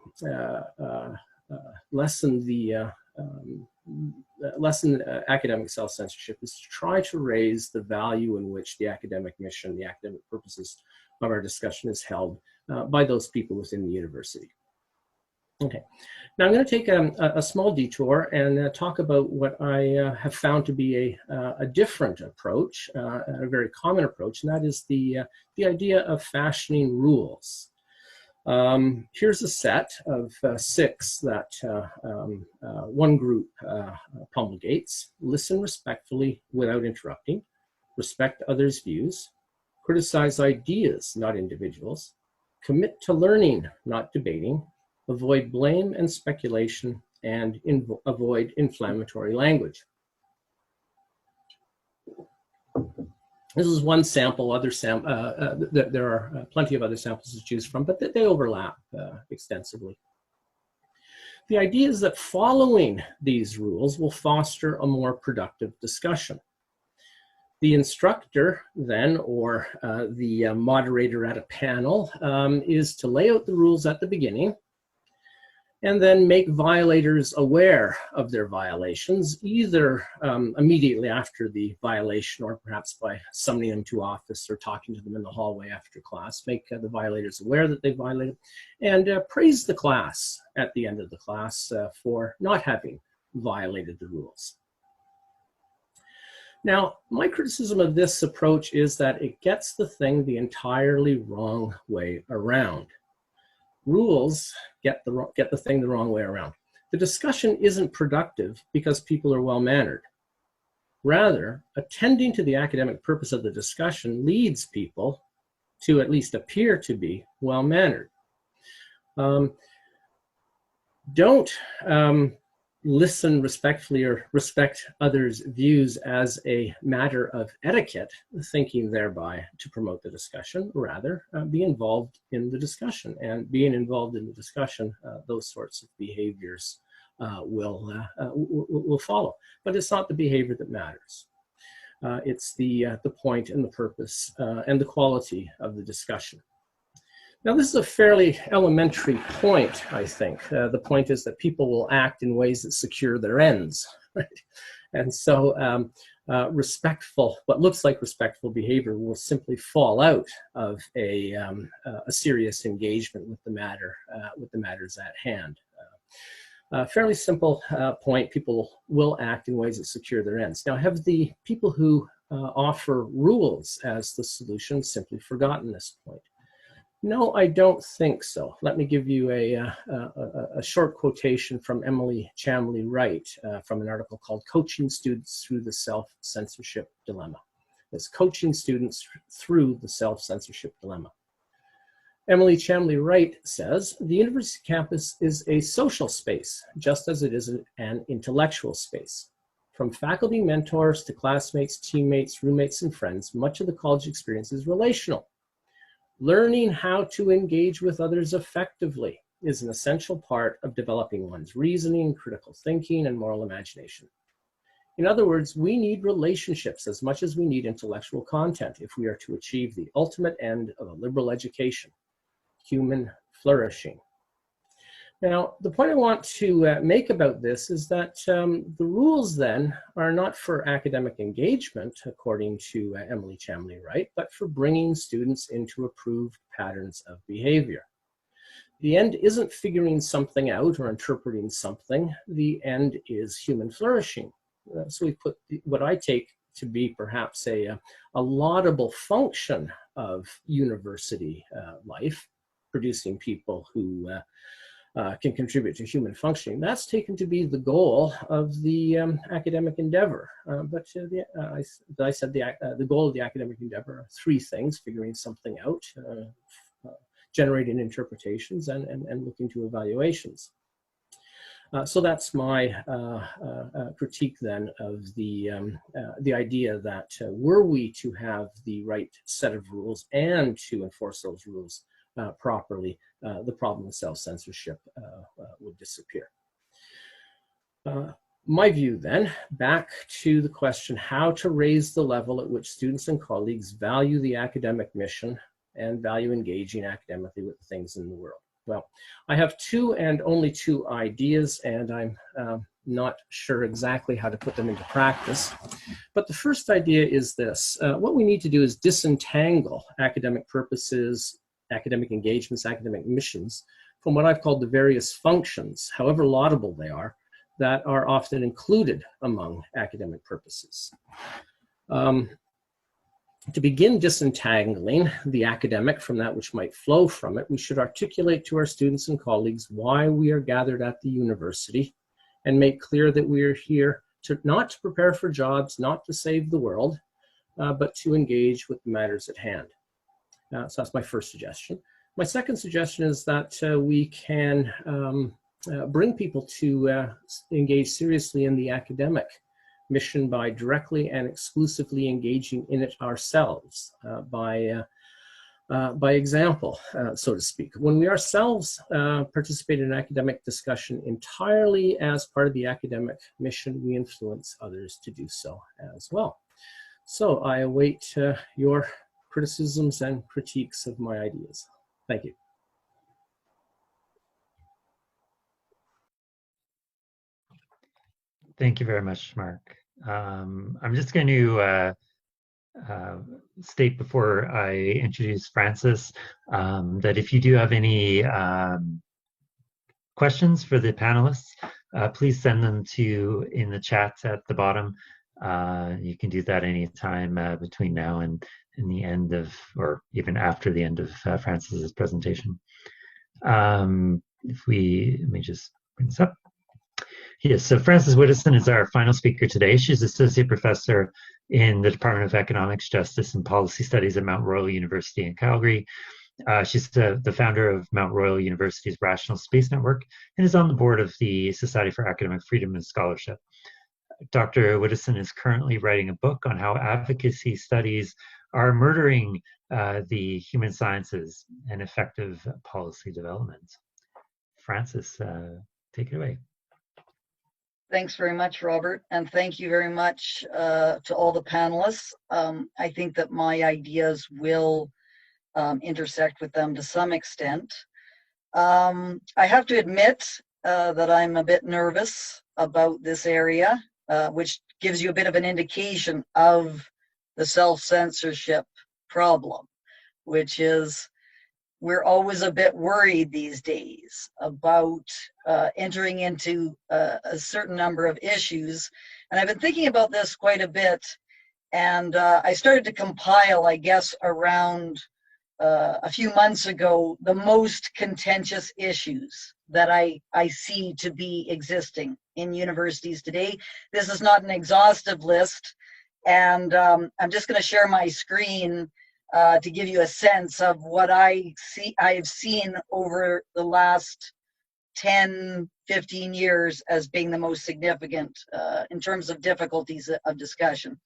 lessen academic self-censorship, is to try to raise the value in which the academic mission, the academic purposes of our discussion is held by those people within the university. Okay, now I'm going to take a small detour and talk about what I have found to be a different approach, a very common approach, and that is the idea of fashioning rules. Here's a set of 6 that one group promulgates: listen respectfully without interrupting, respect others' views, criticize ideas, not individuals, commit to learning, not debating, avoid blame and speculation, and avoid inflammatory language. This is one sample. There are plenty of other samples to choose from, but they overlap extensively. The idea is that following these rules will foster a more productive discussion. The instructor then, or the moderator at a panel, is to lay out the rules at the beginning and then make violators aware of their violations, either immediately after the violation or perhaps by summoning them to office or talking to them in the hallway after class, make the violators aware that they violated, and praise the class at the end of the class for not having violated the rules. Now, my criticism of this approach is that it gets the thing the entirely wrong way around. Rules get the thing the wrong way around. The discussion isn't productive because people are well-mannered. Rather, attending to the academic purpose of the discussion leads people to at least appear to be well-mannered. Don't listen respectfully or respect others' views as a matter of etiquette, thinking thereby to promote the discussion. Rather, be involved in the discussion, and being involved in the discussion, those sorts of behaviors will follow. But it's not the behavior that matters. It's the point and the purpose and the quality of the discussion. Now, this is a fairly elementary point, I think. The point is that people will act in ways that secure their ends, right? And so what looks like respectful behavior will simply fall out of a serious engagement with the matters at hand. Fairly simple point, people will act in ways that secure their ends. Now, have the people who offer rules as the solution simply forgotten this point? No, I don't think so. Let me give you a short quotation from Emily Chamley Wright from an article called Coaching Students Through the Self-Censorship Dilemma. It's Coaching Students Through the Self-Censorship Dilemma. Emily Chamley Wright says, the university campus is a social space, just as it is an intellectual space. From faculty mentors to classmates, teammates, roommates, and friends, much of the college experience is relational. Learning how to engage with others effectively is an essential part of developing one's reasoning, critical thinking, and moral imagination. In other words, we need relationships as much as we need intellectual content if we are to achieve the ultimate end of a liberal education, human flourishing. Now, the point I want to make about this is that the rules then are not for academic engagement, according to Emily Chamley Wright, but for bringing students into approved patterns of behavior. The end isn't figuring something out or interpreting something. The end is human flourishing. So we put what I take to be perhaps a laudable function of university life, producing people who can contribute to human functioning. That's taken to be the goal of the academic endeavor. But I said the goal of the academic endeavor are three things: figuring something out, generating interpretations, and looking to evaluations. So that's my critique then of the idea that were we to have the right set of rules and to enforce those rules properly, the problem of self-censorship would disappear. My view then, back to the question how to raise the level at which students and colleagues value the academic mission and value engaging academically with the things in the world. Well, I have two and only two ideas, and I'm not sure exactly how to put them into practice. But the first idea is this. What we need to do is disentangle academic purposes, academic engagements, academic missions from what I've called the various functions, however laudable they are, that are often included among academic purposes. To begin disentangling the academic from that which might flow from it, we should articulate to our students and colleagues why we are gathered at the university and make clear that we are here not to prepare for jobs, not to save the world, but to engage with the matters at hand. So that's my first suggestion. My second suggestion is that we can bring people to engage seriously in the academic mission by directly and exclusively engaging in it ourselves, by example, so to speak. When we ourselves participate in academic discussion entirely as part of the academic mission, we influence others to do so as well. So I await your criticisms and critiques of my ideas. Thank you. Thank you very much, Mark. I'm just going to state before I introduce Francis that if you do have any questions for the panelists, please send them in the chat at the bottom. You can do that anytime between now and the end of, or even after the end of Francis's presentation. Let me just bring this up. Yes, so Frances Widdowson is our final speaker today. She's Associate Professor in the Department of Economics, Justice, and Policy Studies at Mount Royal University in Calgary. She's the founder of Mount Royal University's Rational Space Network and is on the board of the Society for Academic Freedom and Scholarship. Dr. Widdowson is currently writing a book on how advocacy studies are murdering the human sciences and effective policy development. Frances, take it away. Thanks very much, Robert, and thank you very much to all the panelists. I think that my ideas will intersect with them to some extent. I have to admit that I'm a bit nervous about this area, which gives you a bit of an indication of the self-censorship problem, which is we're always a bit worried these days about entering into a certain number of issues. And I've been thinking about this quite a bit, and I started to compile, I guess, around a few months ago, the most contentious issues that I see to be existing in universities today. This is not an exhaustive list, and I'm just going to share my screen to give you a sense of what I've seen over the last 10, 15 years as being the most significant in terms of difficulties of discussion.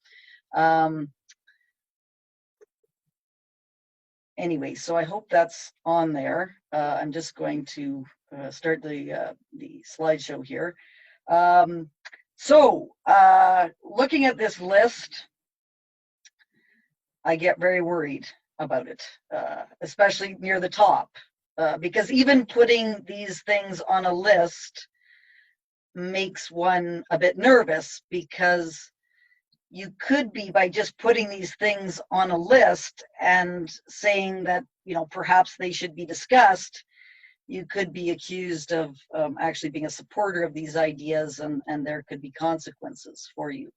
Anyway, so I hope that's on there. I'm just going to start the slideshow here. Looking at this list, I get very worried about it, especially near the top, because even putting these things on a list makes one a bit nervous, because you could be, by just putting these things on a list and saying that, you know, perhaps they should be discussed, you could be accused of actually being a supporter of these ideas, and there could be consequences for you.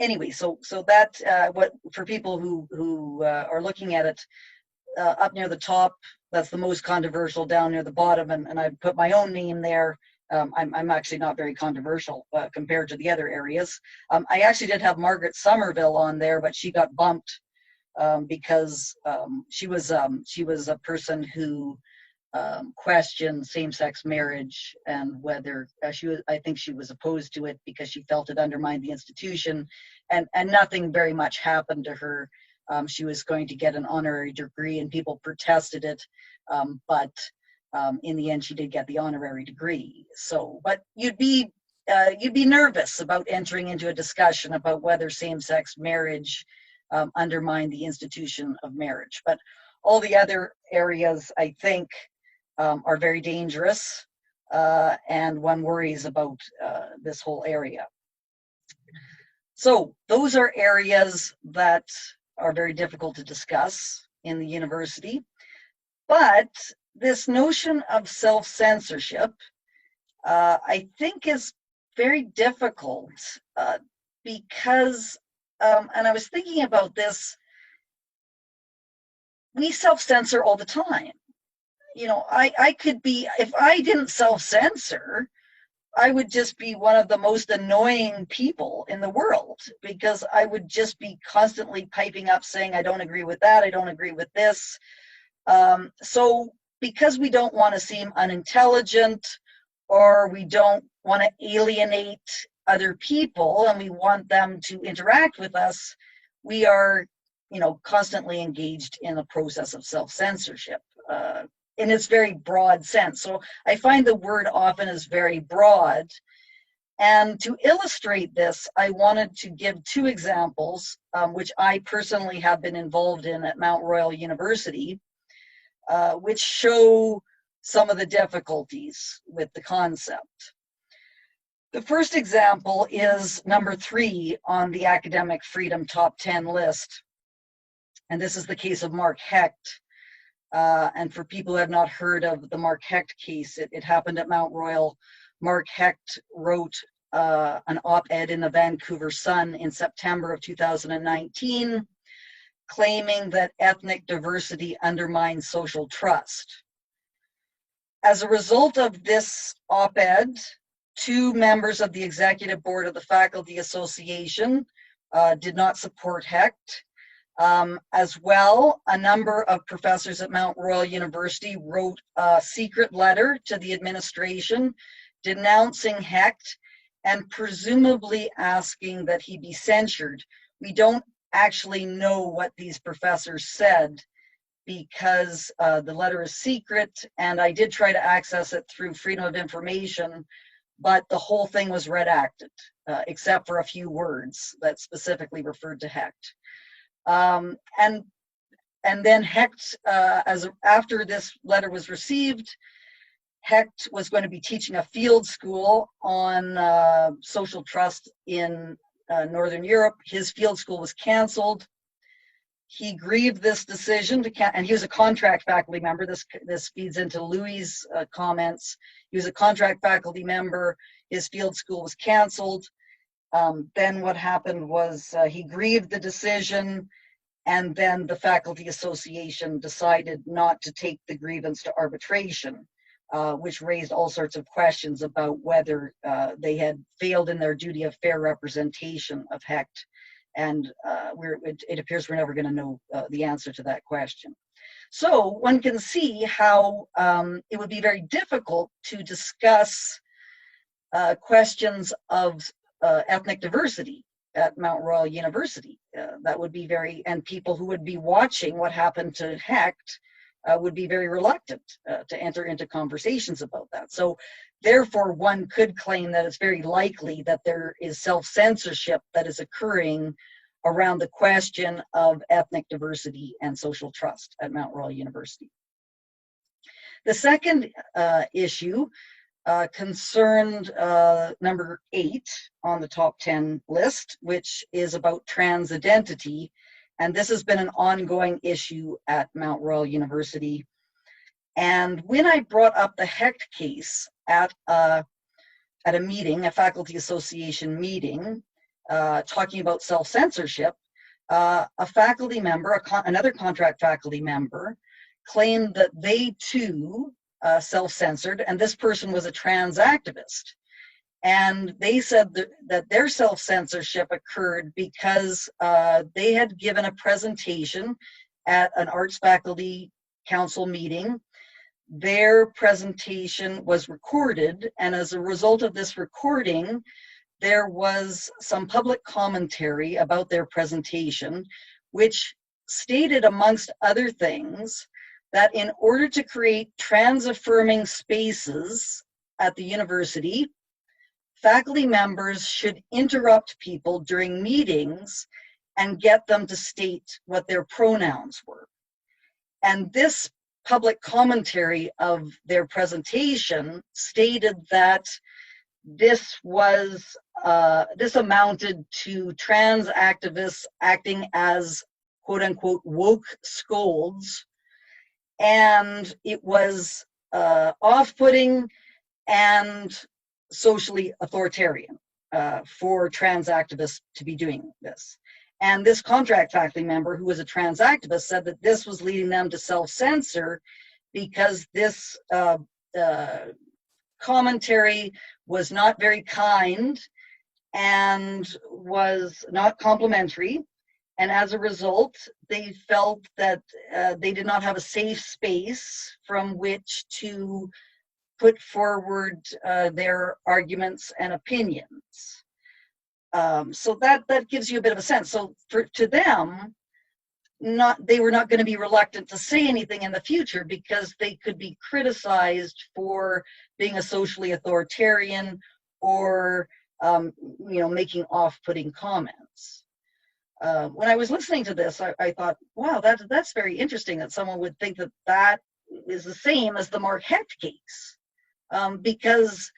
Anyway, so that what for people who are looking at it, up near the top, that's the most controversial. Down near the bottom, and I put my own name there. I'm actually not very controversial compared to the other areas. I actually did have Margaret Somerville on there, but she got bumped because she was a person who questioned same-sex marriage, and whether I think she was opposed to it because she felt it undermined the institution, and nothing very much happened to her. She was going to get an honorary degree, and people protested it, but in the end she did get the honorary degree. So, but you'd be nervous about entering into a discussion about whether same-sex marriage undermined the institution of marriage. But all the other areas, I think, are very dangerous, and one worries about this whole area. So those are areas that are very difficult to discuss in the university. But this notion of self-censorship, I think, is very difficult because, and I was thinking about this, we self-censor all the time. You know, I could be, if I didn't self-censor, I would just be one of the most annoying people in the world, because I would just be constantly piping up saying, I don't agree with that, I don't agree with this. So because we don't want to seem unintelligent, or we don't want to alienate other people and we want them to interact with us, we are, constantly engaged in a process of self-censorship in its very broad sense. So I find the word often is very broad. And to illustrate this, I wanted to give two examples, which I personally have been involved in at Mount Royal University, which show some of the difficulties with the concept. The first example is number 3 on the academic freedom top 10 list. And this is the case of Mark Hecht. And for people who have not heard of the Mark Hecht case, it happened at Mount Royal. Mark Hecht wrote an op-ed in the Vancouver Sun in September of 2019, claiming that ethnic diversity undermines social trust. As a result of this op-ed, 2 members of the executive board of the Faculty Association did not support Hecht. As well, a number of professors at Mount Royal University wrote a secret letter to the administration denouncing Hecht and presumably asking that he be censured. We don't actually know what these professors said because the letter is secret, and I did try to access it through Freedom of Information, but the whole thing was redacted, except for a few words that specifically referred to Hecht. And then Hecht, after this letter was received, Hecht was going to be teaching a field school on social trust in Northern Europe. His field school was canceled. He grieved this decision and he was a contract faculty member. This feeds into Louis' comments. He was a contract faculty member. His field school was canceled. Then what happened was he grieved the decision, and then the Faculty Association decided not to take the grievance to arbitration, which raised all sorts of questions about whether they had failed in their duty of fair representation of Hecht. And it appears we're never going to know the answer to that question. So one can see how it would be very difficult to discuss questions of ethnic diversity at Mount Royal University. That would be and people who would be watching what happened to Hecht would be very reluctant to enter into conversations about that. So therefore, one could claim that it's very likely that there is self-censorship that is occurring around the question of ethnic diversity and social trust at Mount Royal University. The second issue concerned number 8 on the top 10 list, which is about trans identity. And this has been an ongoing issue at Mount Royal University. And when I brought up the Hecht case at a meeting, a faculty association meeting, talking about self-censorship, a faculty member, another contract faculty member, claimed that they too self-censored, and this person was a trans activist. And they said that their self-censorship occurred because they had given a presentation at an arts faculty council meeting. Their presentation was recorded, and as a result of this recording, there was some public commentary about their presentation, which stated, amongst other things, that in order to create trans-affirming spaces at the university, faculty members should interrupt people during meetings and get them to state what their pronouns were. And this public commentary of their presentation stated that this amounted to trans activists acting as quote unquote woke scolds, and it was off-putting and socially authoritarian for trans activists to be doing this. And this contract faculty member, who was a trans activist, said that this was leading them to self-censor because this commentary was not very kind and was not complimentary. And as a result, they felt that they did not have a safe space from which to put forward their arguments and opinions. So that gives you a bit of a sense. So to them, they were not going to be reluctant to say anything in the future because they could be criticized for being a socially authoritarian or making off-putting comments. When I was listening to this, I thought, wow, that's very interesting that someone would think that that is the same as the Mark Hecht case. Because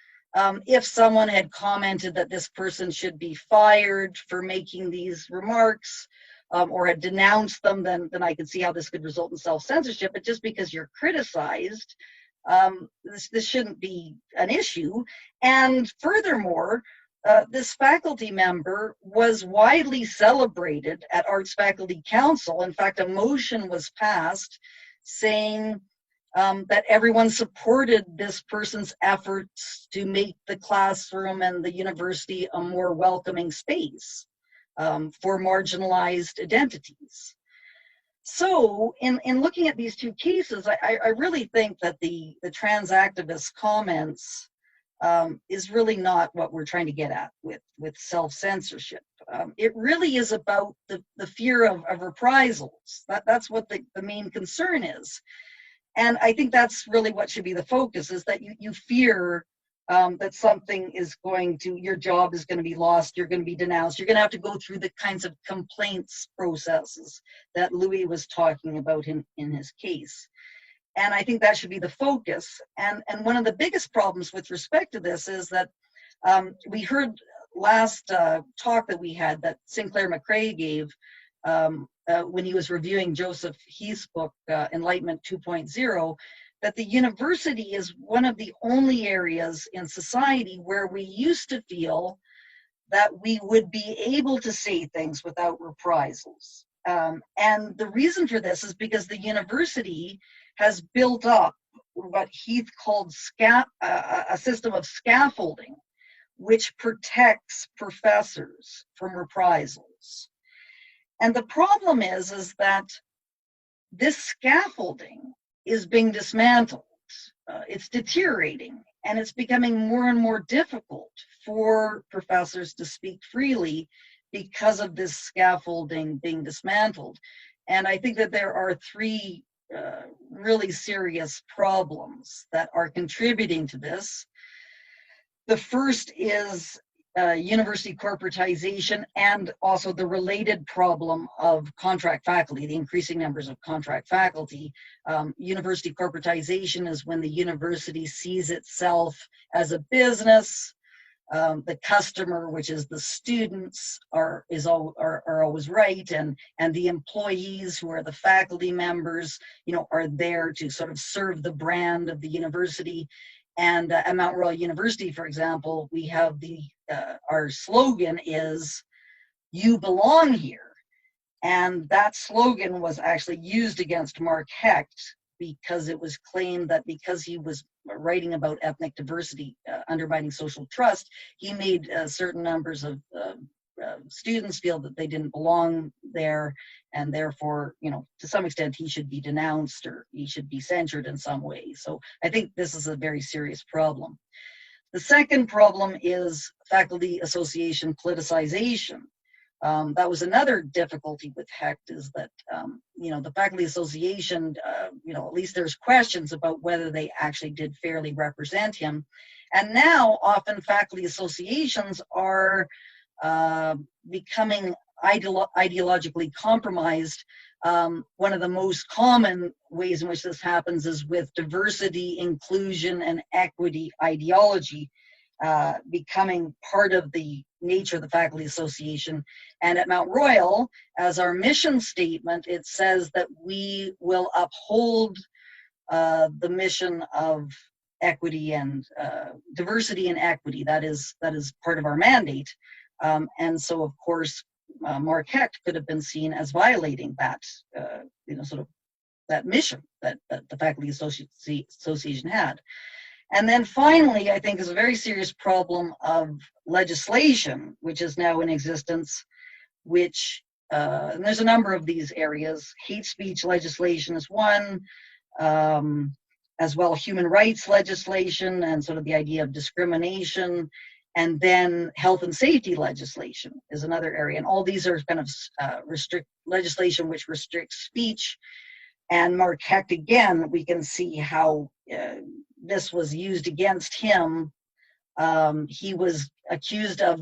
if someone had commented that this person should be fired for making these remarks or had denounced them, then I could see how this could result in self-censorship. But just because you're criticized, this shouldn't be an issue. And furthermore, this faculty member was widely celebrated at Arts Faculty Council. In fact, a motion was passed saying that everyone supported this person's efforts to make the classroom and the university a more welcoming space for marginalized identities. So in looking at these two cases, I really think that the trans activist comments is really not what we're trying to get at with self-censorship. It really is about the fear of reprisals. That's what the main concern is. And I think that's really what should be the focus, is that you fear that something is your job is going to be lost, you're going to be denounced, you're going to have to go through the kinds of complaints processes that Louis was talking about in his case. And I think that should be the focus. And one of the biggest problems with respect to this is that we heard last talk that we had that Sinclair McRae gave when he was reviewing Joseph Heath's book, Enlightenment 2.0, that the university is one of the only areas in society where we used to feel that we would be able to say things without reprisals. And the reason for this is because the university has built up what Heath called a system of scaffolding, which protects professors from reprisals. And the problem is that this scaffolding is being dismantled. It's deteriorating, and it's becoming more and more difficult for professors to speak freely because of this scaffolding being dismantled. And I think that there are three really serious problems that are contributing to this. The first is university corporatization, and also the related problem of contract faculty, the increasing numbers of contract faculty. University corporatization is when the university sees itself as a business. The customer, which is the students, are always right, and the employees, who are the faculty members, are there to sort of serve the brand of the university. And at Mount Royal University, for example, we have our slogan is "You belong here," and that slogan was actually used against Mark Hecht because it was claimed that because he was writing about ethnic diversity, undermining social trust, he made certain numbers of students feel that they didn't belong there, and therefore, to some extent, he should be denounced or he should be censured in some way. So I think this is a very serious problem. The second problem is faculty association politicization. That was another difficulty with Hecht, is that, the faculty association, at least there's questions about whether they actually did fairly represent him. And now often faculty associations are becoming ideologically compromised. One of the most common ways in which this happens is with diversity, inclusion, and equity ideology becoming part of the nature of the faculty association. And at Mount Royal, as our mission statement, it says that we will uphold the mission of equity and diversity and equity. That is part of our mandate. And so, of course, Mark Hecht could have been seen as violating that, sort of that mission that the faculty association had. And then finally, I think is a very serious problem of legislation, which is now in existence, which, and there's a number of these areas. Hate speech legislation is one, as well human rights legislation and sort of the idea of discrimination. And then health and safety legislation is another area. And all these are kind of legislation which restricts speech. And Mark Hecht, again, we can see how this was used against him. He was accused of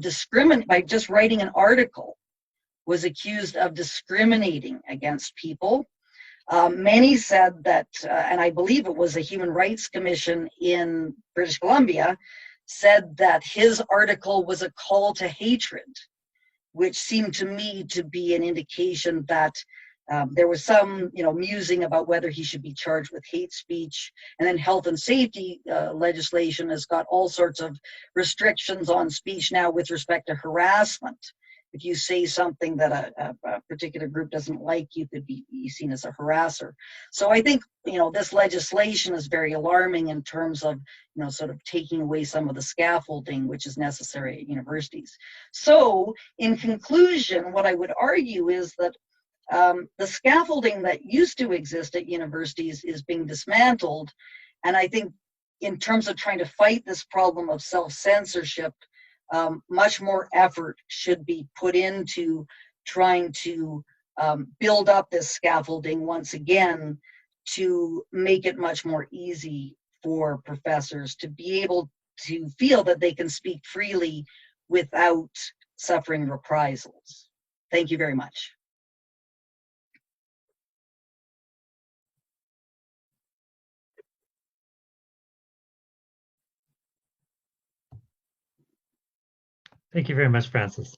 by just writing an article, was accused of discriminating against people. Many said that, and I believe it was a Human Rights Commission in British Columbia, said that his article was a call to hatred, which seemed to me to be an indication that there was some, musing about whether he should be charged with hate speech. And then health and safety legislation has got all sorts of restrictions on speech now with respect to harassment. If you say something that a particular group doesn't like, you could be seen as a harasser. So I think, this legislation is very alarming in terms of, sort of taking away some of the scaffolding which is necessary at universities. So in conclusion, what I would argue is that the scaffolding that used to exist at universities is being dismantled. And I think in terms of trying to fight this problem of self-censorship, much more effort should be put into trying to build up this scaffolding once again to make it much more easy for professors to be able to feel that they can speak freely without suffering reprisals. Thank you very much. Thank you very much, Francis.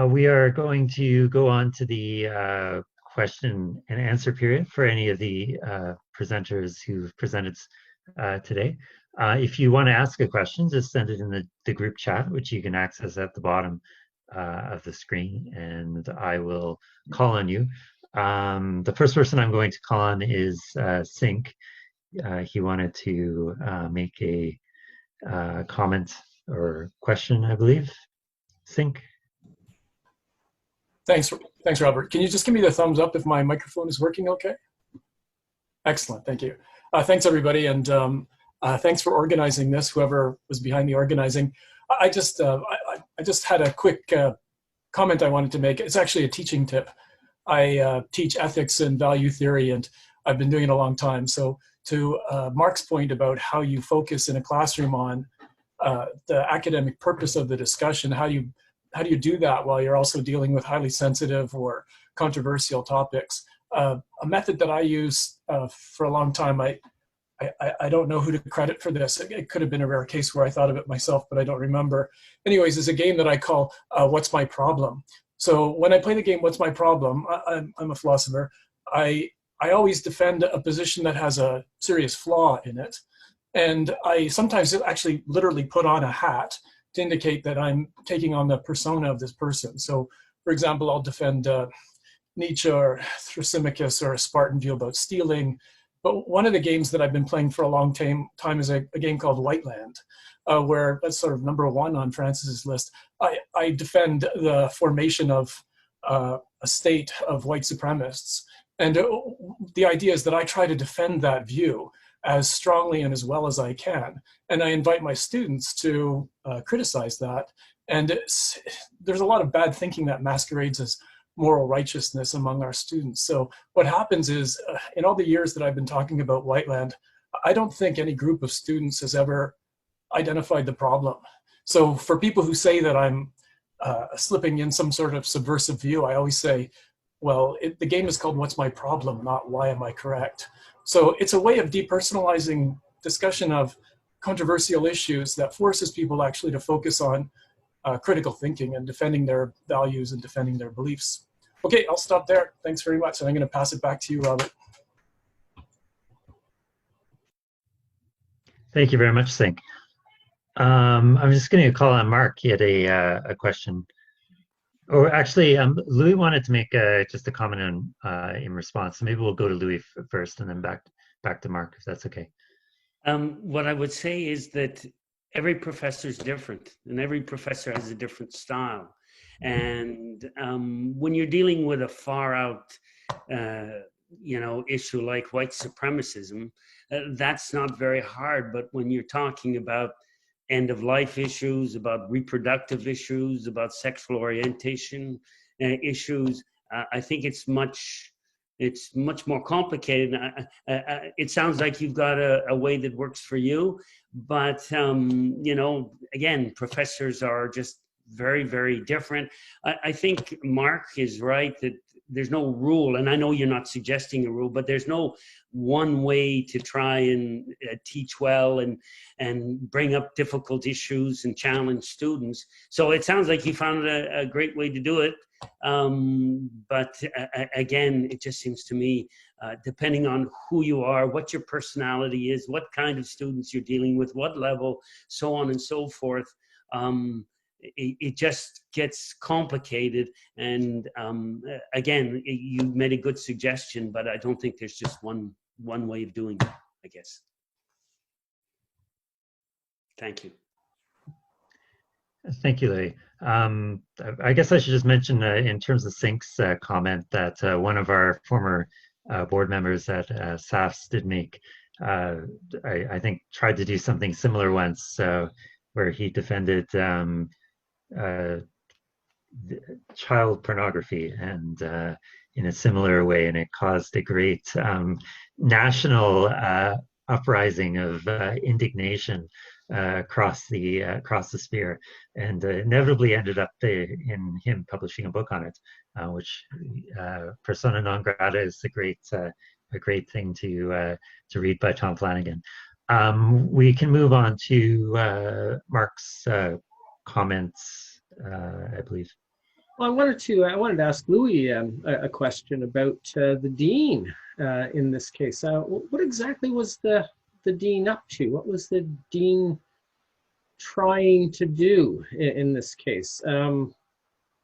We are going to go on to the question and answer period for any of the presenters who've presented today. If you want to ask a question, just send it in the group chat, which you can access at the bottom of the screen, and I will call on you. The first person I'm going to call on is Sink. He wanted to make a comment or question, I believe. Sink. Thanks, Robert. Can you just give me the thumbs up if my microphone is working okay? Excellent, thank you. Thanks, everybody, and thanks for organizing this, whoever was behind the organizing. I just had a quick comment I wanted to make. It's actually a teaching tip. I teach ethics and value theory, and I've been doing it a long time. So to Mark's point about how you focus in a classroom on the academic purpose of the discussion, how do you do that while you're also dealing with highly sensitive or controversial topics? A method that I use for a long time, I don't know who to credit for this. It could have been a rare case where I thought of it myself, but I don't remember. Anyways, is a game that I call What's My Problem? So when I play the game What's My Problem, I'm a philosopher, I always defend a position that has a serious flaw in it. And I sometimes actually literally put on a hat to indicate that I'm taking on the persona of this person. So, for example, I'll defend Nietzsche or Thrasymachus or a Spartan view about stealing. But one of the games that I've been playing for a long time is a game called Whiteland, where that's sort of #1 on Francis's list. I defend the formation of a state of white supremacists. And the idea is that I try to defend that view as strongly and as well as I can. And I invite my students to criticize that. And there's a lot of bad thinking that masquerades as moral righteousness among our students. So what happens is, in all the years that I've been talking about Whiteland, I don't think any group of students has ever identified the problem. So for people who say that I'm slipping in some sort of subversive view, I always say, well, the game is called What's My Problem, not Why Am I Correct? So it's a way of depersonalizing discussion of controversial issues that forces people actually to focus on critical thinking and defending their values and defending their beliefs. Okay, I'll stop there. Thanks very much. And I'm going to pass it back to you, Robert. Thank you very much, Sink. I'm just going to call on Mark. He had a question. Or actually, Louis wanted to make just a comment on in response. So maybe we'll go to Louis first, and then back to Mark, if that's okay. What I would say is that every professor is different, and every professor has a different style. And when you're dealing with a far out, issue like white supremacism, that's not very hard. But when you're talking about end of life issues, about reproductive issues, about sexual orientation issues, I think it's much more complicated. It sounds like you've got a way that works for you, but again, professors are just very, very different. I think Mark is right that there's no rule, and I know you're not suggesting a rule, but there's no one way to try and teach well and bring up difficult issues and challenge students. So it sounds like you found a great way to do it. But again, it just seems to me, depending on who you are, what your personality is, what kind of students you're dealing with, what level, so on and so forth, it just gets complicated. And again, you made a good suggestion, but I don't think there's just one way of doing it, I guess. Thank you. Thank you, Louis. I guess I should just mention in terms of Sync's comment that one of our former board members at SAFS did make, I think, tried to do something similar once, where he defended child pornography, and in a similar way, and it caused a great national uprising of indignation across the sphere, and inevitably ended up in him publishing a book on it, which persona non grata is a great thing to read by Tom Flanagan. We can move on to Mark's comments, I believe. Well, I wanted to ask Louis a question about the dean in this case. What exactly was the dean up to? What was the dean trying to do in this case?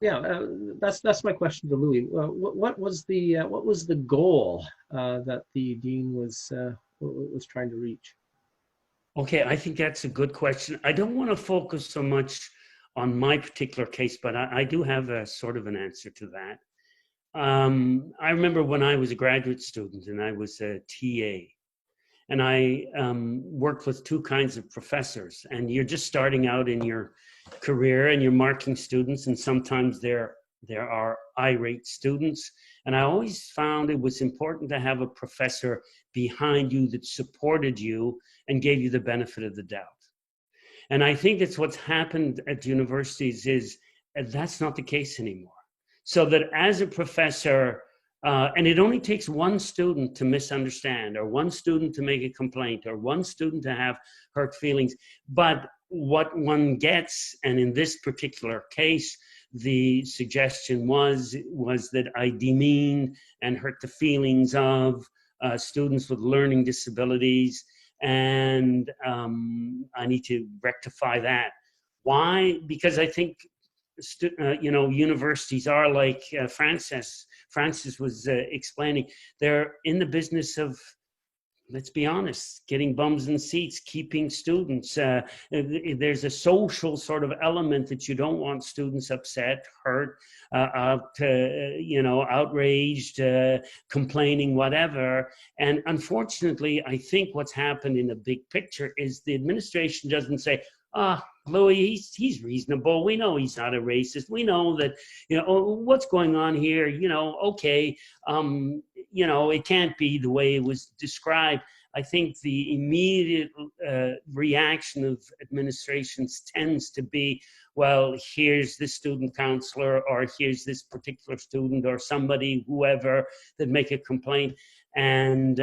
That's my question to Louis. What was the goal that the dean was trying to reach? Okay, I think that's a good question. I don't want to focus so much on my particular case, but I do have a sort of an answer to that. I remember when I was a graduate student and I was a TA, and I worked with two kinds of professors, and you're just starting out in your career and you're marking students, and sometimes there are irate students. And I always found it was important to have a professor behind you that supported you and gave you the benefit of the doubt. And I think that's what's happened at universities is that's not the case anymore. So that as a professor, and it only takes one student to misunderstand, or one student to make a complaint, or one student to have hurt feelings. But what one gets, and in this particular case, the suggestion was that I demeaned and hurt the feelings of students with learning disabilities, and I need to rectify that. Why? Because I think universities are like Francis was explaining. They're in the business of, let's be honest, getting bums in seats, keeping students. There's a social sort of element that you don't want students upset, hurt, outraged, complaining, whatever. And unfortunately, I think what's happened in the big picture is the administration doesn't say, Louis, he's reasonable. We know he's not a racist. We know that, what's going on here, okay. It can't be the way it was described. I think the immediate reaction of administrations tends to be, well, here's this student counselor, or here's this particular student, or somebody, whoever, that make a complaint. And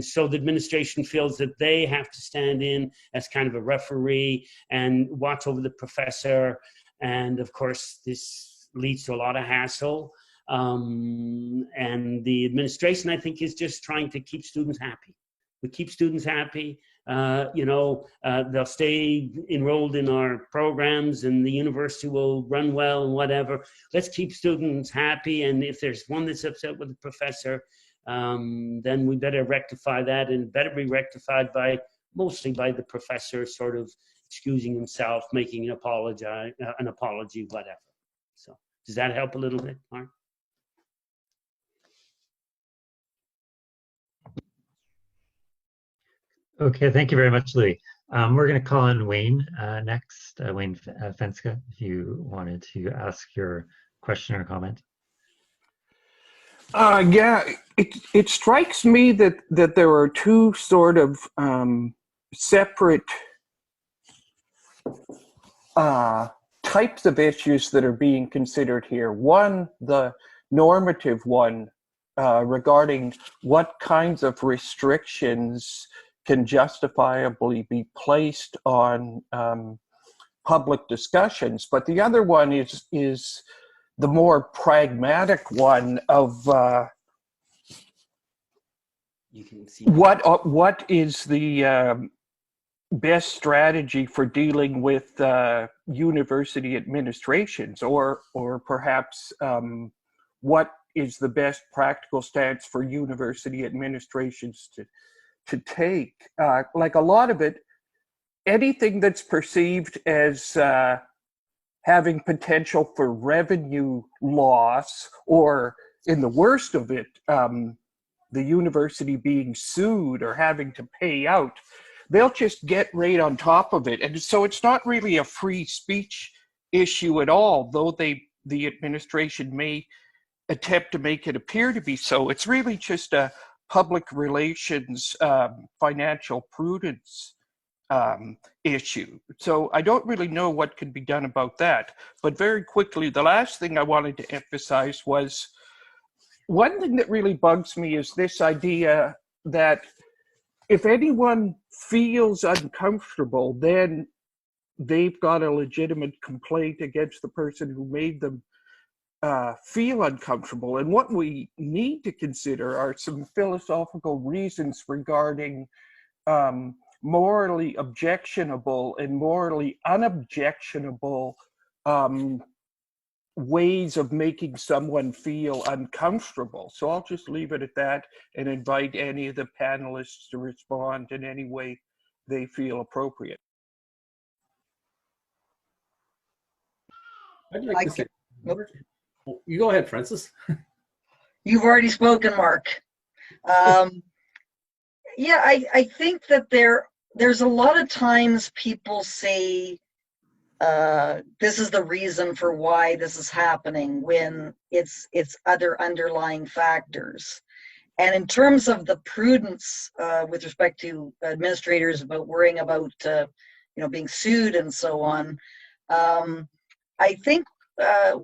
so the administration feels that they have to stand in as kind of a referee and watch over the professor. And of course, this leads to a lot of hassle. And the administration, I think, is just trying to keep students happy. We keep students happy, they'll stay enrolled in our programs and the university will run well and whatever. Let's keep students happy. And if there's one that's upset with the professor, then we better rectify that, and better be rectified mostly by the professor sort of excusing himself, making an apology, whatever. So does that help a little bit, Mark? Okay, thank you very much, Louis. We're going to call on Wayne next. Wayne Fenska, if you wanted to ask your question or comment. Yeah, it strikes me that there are two sort of separate types of issues that are being considered here. One, the normative one, regarding what kinds of restrictions can justifiably be placed on public discussions. But the other one is the more pragmatic one of you can see what is the best strategy for dealing with university administrations, or perhaps what is the best practical stance for university administrations to take. Like a lot of it, anything that's perceived as having potential for revenue loss, or in the worst of it, the university being sued or having to pay out, they'll just get right on top of it. And so it's not really a free speech issue at all, though the administration may attempt to make it appear to be so. It's really just a public relations, financial prudence issue. So I don't really know what can be done about that. But very quickly, the last thing I wanted to emphasize was, one thing that really bugs me is this idea that if anyone feels uncomfortable, then they've got a legitimate complaint against the person who made them feel uncomfortable. And what we need to consider are some philosophical reasons regarding morally objectionable and morally unobjectionable ways of making someone feel uncomfortable. So I'll just leave it at that and invite any of the panelists to respond in any way they feel appropriate. I'd like to say, you go ahead, Francis. You've already spoken, Mark. Yeah, I think that there's a lot of times people say this is the reason for why this is happening, when it's other underlying factors. And in terms of the prudence with respect to administrators about worrying about being sued and so on, I think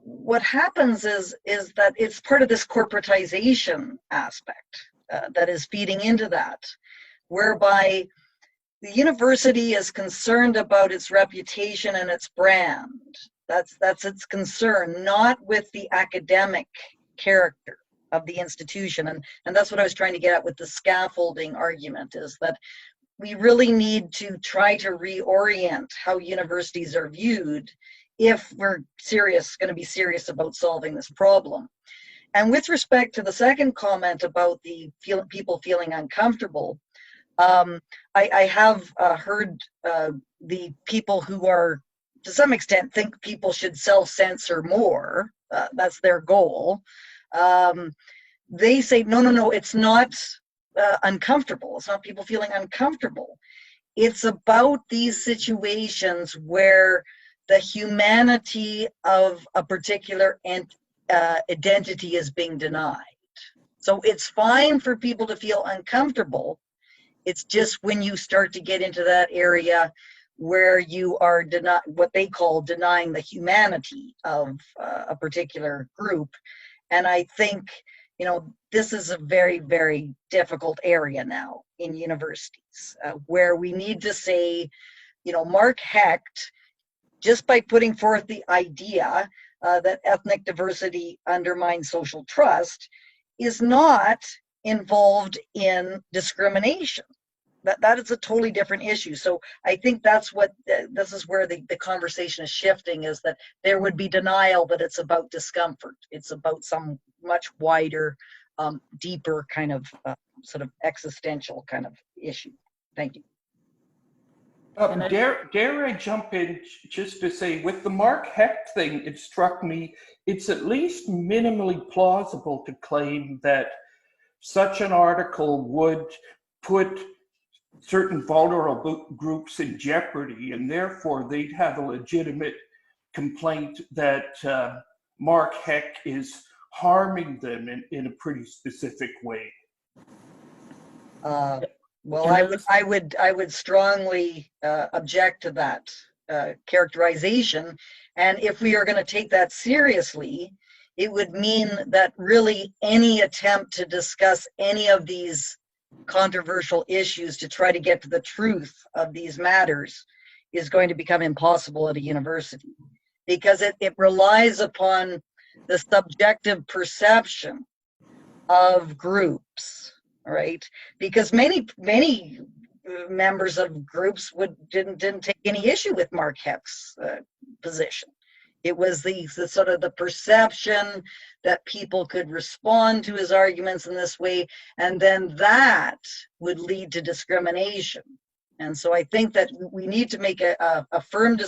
what happens is that it's part of this corporatization aspect that is feeding into that, whereby the university is concerned about its reputation and its brand. That's its concern, not with the academic character of the institution. And that's what I was trying to get at with the scaffolding argument, is that we really need to try to reorient how universities are viewed if we're going to be serious about solving this problem. And with respect to the second comment about the people feeling uncomfortable, I have heard the people who are, to some extent, think people should self-censor more. That's their goal. They say, no, it's not uncomfortable. It's not people feeling uncomfortable. It's about these situations where the humanity of a particular identity is being denied. So it's fine for people to feel uncomfortable. It's just when you start to get into that area where you are what they call denying the humanity of a particular group. And I think, this is a very, very difficult area now in universities where we need to say, Mark Hecht, just by putting forth the idea that ethnic diversity undermines social trust, is not involved in discrimination. that is a totally different issue. So I think that's what, this is where the conversation is shifting, is that there would be denial, but it's about discomfort. It's about some much wider, deeper kind of sort of existential kind of issue. Thank you. Dare I jump in just to say, with the Mark Hecht thing, it struck me, it's at least minimally plausible to claim that such an article would put certain vulnerable groups in jeopardy, and therefore they'd have a legitimate complaint that Mark Hecht is harming them in a pretty specific way. Well, I would strongly object to that characterization. And if we are going to take that seriously, it would mean that really any attempt to discuss any of these controversial issues to try to get to the truth of these matters is going to become impossible at a university, because it relies upon the subjective perception of groups. Right, because many members of groups didn't take any issue with Mark Hecht's position. It was the sort of the perception that people could respond to his arguments in this way, and then that would lead to discrimination. And so I think that we need to make a firm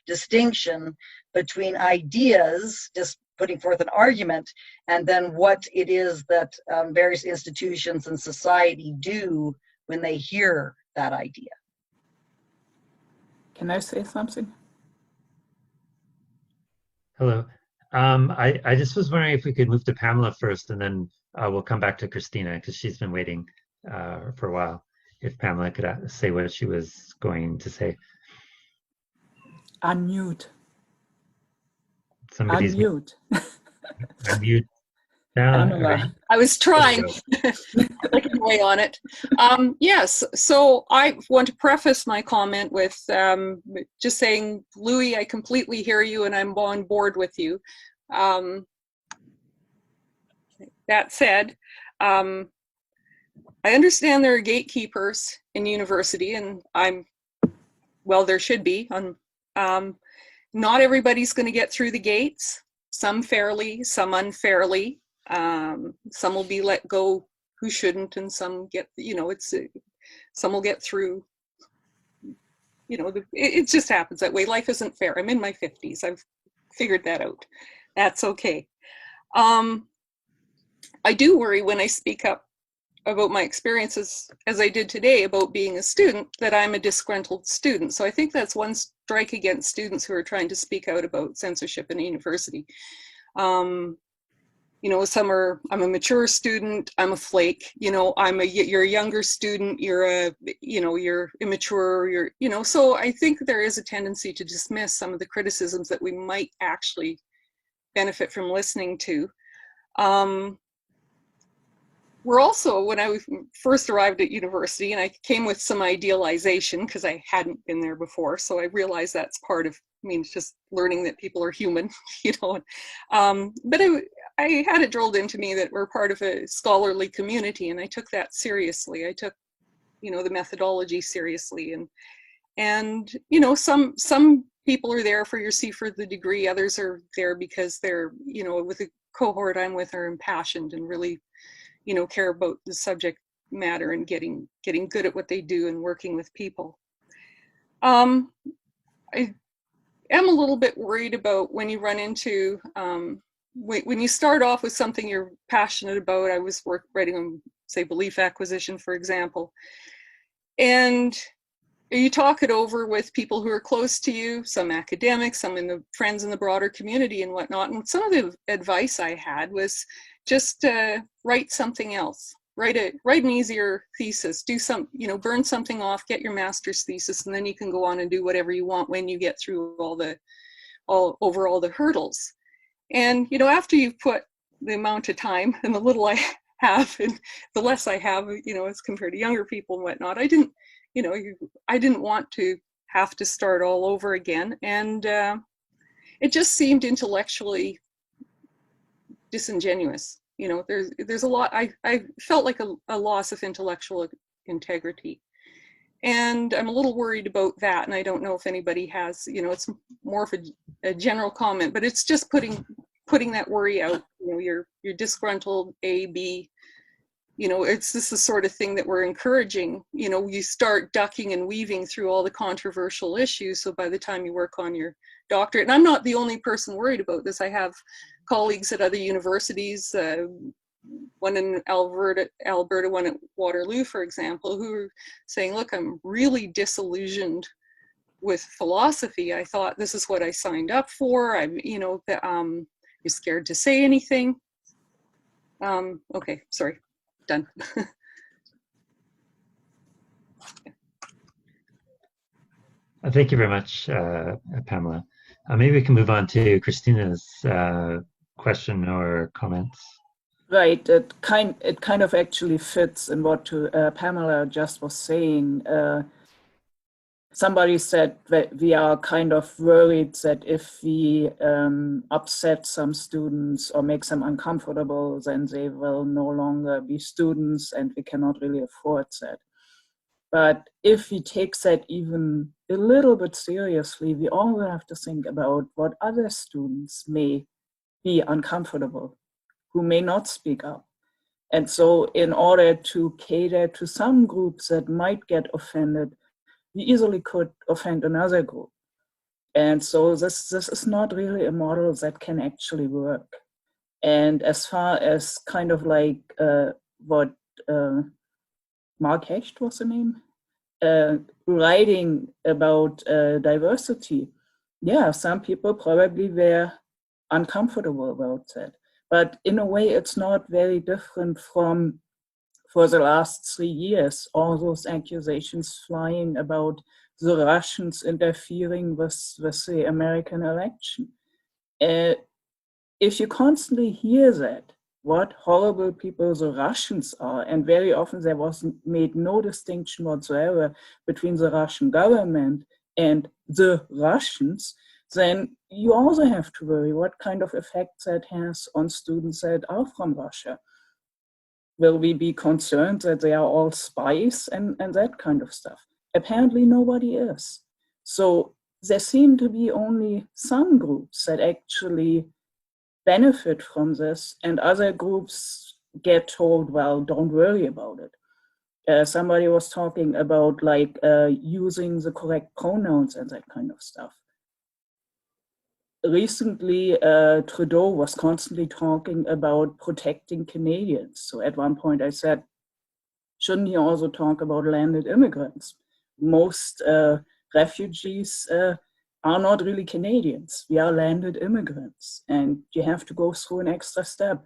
distinction between ideas, just putting forth an argument, and then what it is that various institutions and society do when they hear that idea. Can I say something? Hello. I just was wondering if we could move to Pamela first, and then we'll come back to Christina, because she's been waiting for a while. If Pamela could say what she was going to say. Unmute. Somebody's unmute. Unmute. Pamela. I was trying. I can weigh on it. Yes, so I want to preface my comment with just saying, Louis, I completely hear you and I'm on board with you. That said, I understand there are gatekeepers in university, and well, there should be. Not everybody's going to get through the gates, some fairly, some unfairly. Some will be let go who shouldn't, and some get, some will get through. It just happens that way. Life isn't fair. I'm in my 50s. I've figured that out. That's okay. I do worry when I speak up about my experiences, as I did today, about being a student, that I'm a disgruntled student. So I think that's one strike against students who are trying to speak out about censorship in a university. I'm a mature student, I'm a flake, you're a younger student, you're immature, so I think there is a tendency to dismiss some of the criticisms that we might actually benefit from listening to. We're also, when I first arrived at university, and I came with some idealization because I hadn't been there before, so I realized that's part of, it's just learning that people are human, but I had it drilled into me that we're part of a scholarly community, and I took that seriously. I took, the methodology seriously, and some people are there for the degree, others are there because they're, with the cohort I'm with are impassioned and really, care about the subject matter and getting good at what they do and working with people. I am a little bit worried about when you run into, when you start off with something you're passionate about. I was writing on, say, belief acquisition, for example, and you talk it over with people who are close to you, some academics, some friends in the broader community and whatnot. And some of the advice I had was just write something else. Write an easier thesis. Do burn something off. Get your master's thesis, and then you can go on and do whatever you want when you get through over all the hurdles. And after you've put the amount of time and the little I have and the less I have, as compared to younger people and whatnot, I didn't want to have to start all over again, and it just seemed intellectually disingenuous. There's a lot. I felt like a loss of intellectual integrity. And I'm a little worried about that, and I don't know if anybody has, you know, it's more of a general comment, but it's just putting that worry out. You know, you're disgruntled, A, B, you know, this is the sort of thing that we're encouraging. You know, you start ducking and weaving through all the controversial issues, so by the time you work on your doctorate, and I'm not the only person worried about this, I have colleagues at other universities, one in Alberta, one at Waterloo, for example, who are saying, look, I'm really disillusioned with philosophy. I thought this is what I signed up for. I'm, you know, you're scared to say anything. Okay, sorry, done. Thank you very much, Pamela. Maybe we can move on to Christina's question or comments. Right, it kind of actually fits in what Pamela just was saying. Somebody said that we are kind of worried that if we upset some students or make them uncomfortable, then they will no longer be students, and we cannot really afford that. But if we take that even a little bit seriously, we all have to think about what other students may be uncomfortable, who may not speak up. And so in order to cater to some groups that might get offended, we easily could offend another group. And so this is not really a model that can actually work. And as far as kind of like what Mark Hecht was the name, writing about diversity, yeah, some people probably were uncomfortable about that. But in a way, it's not very different from, for the last 3 years, all those accusations flying about the Russians interfering with the American election. If you constantly hear that, what horrible people the Russians are, and very often there was made no distinction whatsoever between the Russian government and the Russians, then you also have to worry what kind of effect that has on students that are from Russia. Will we be concerned that they are all spies and that kind of stuff? Apparently nobody is. So there seem to be only some groups that actually benefit from this, and other groups get told, well, don't worry about it. Somebody was talking about like using the correct pronouns and that kind of stuff. Recently, Trudeau was constantly talking about protecting Canadians. So at one point I said, shouldn't he also talk about landed immigrants? Most refugees are not really Canadians. We are landed immigrants, and you have to go through an extra step.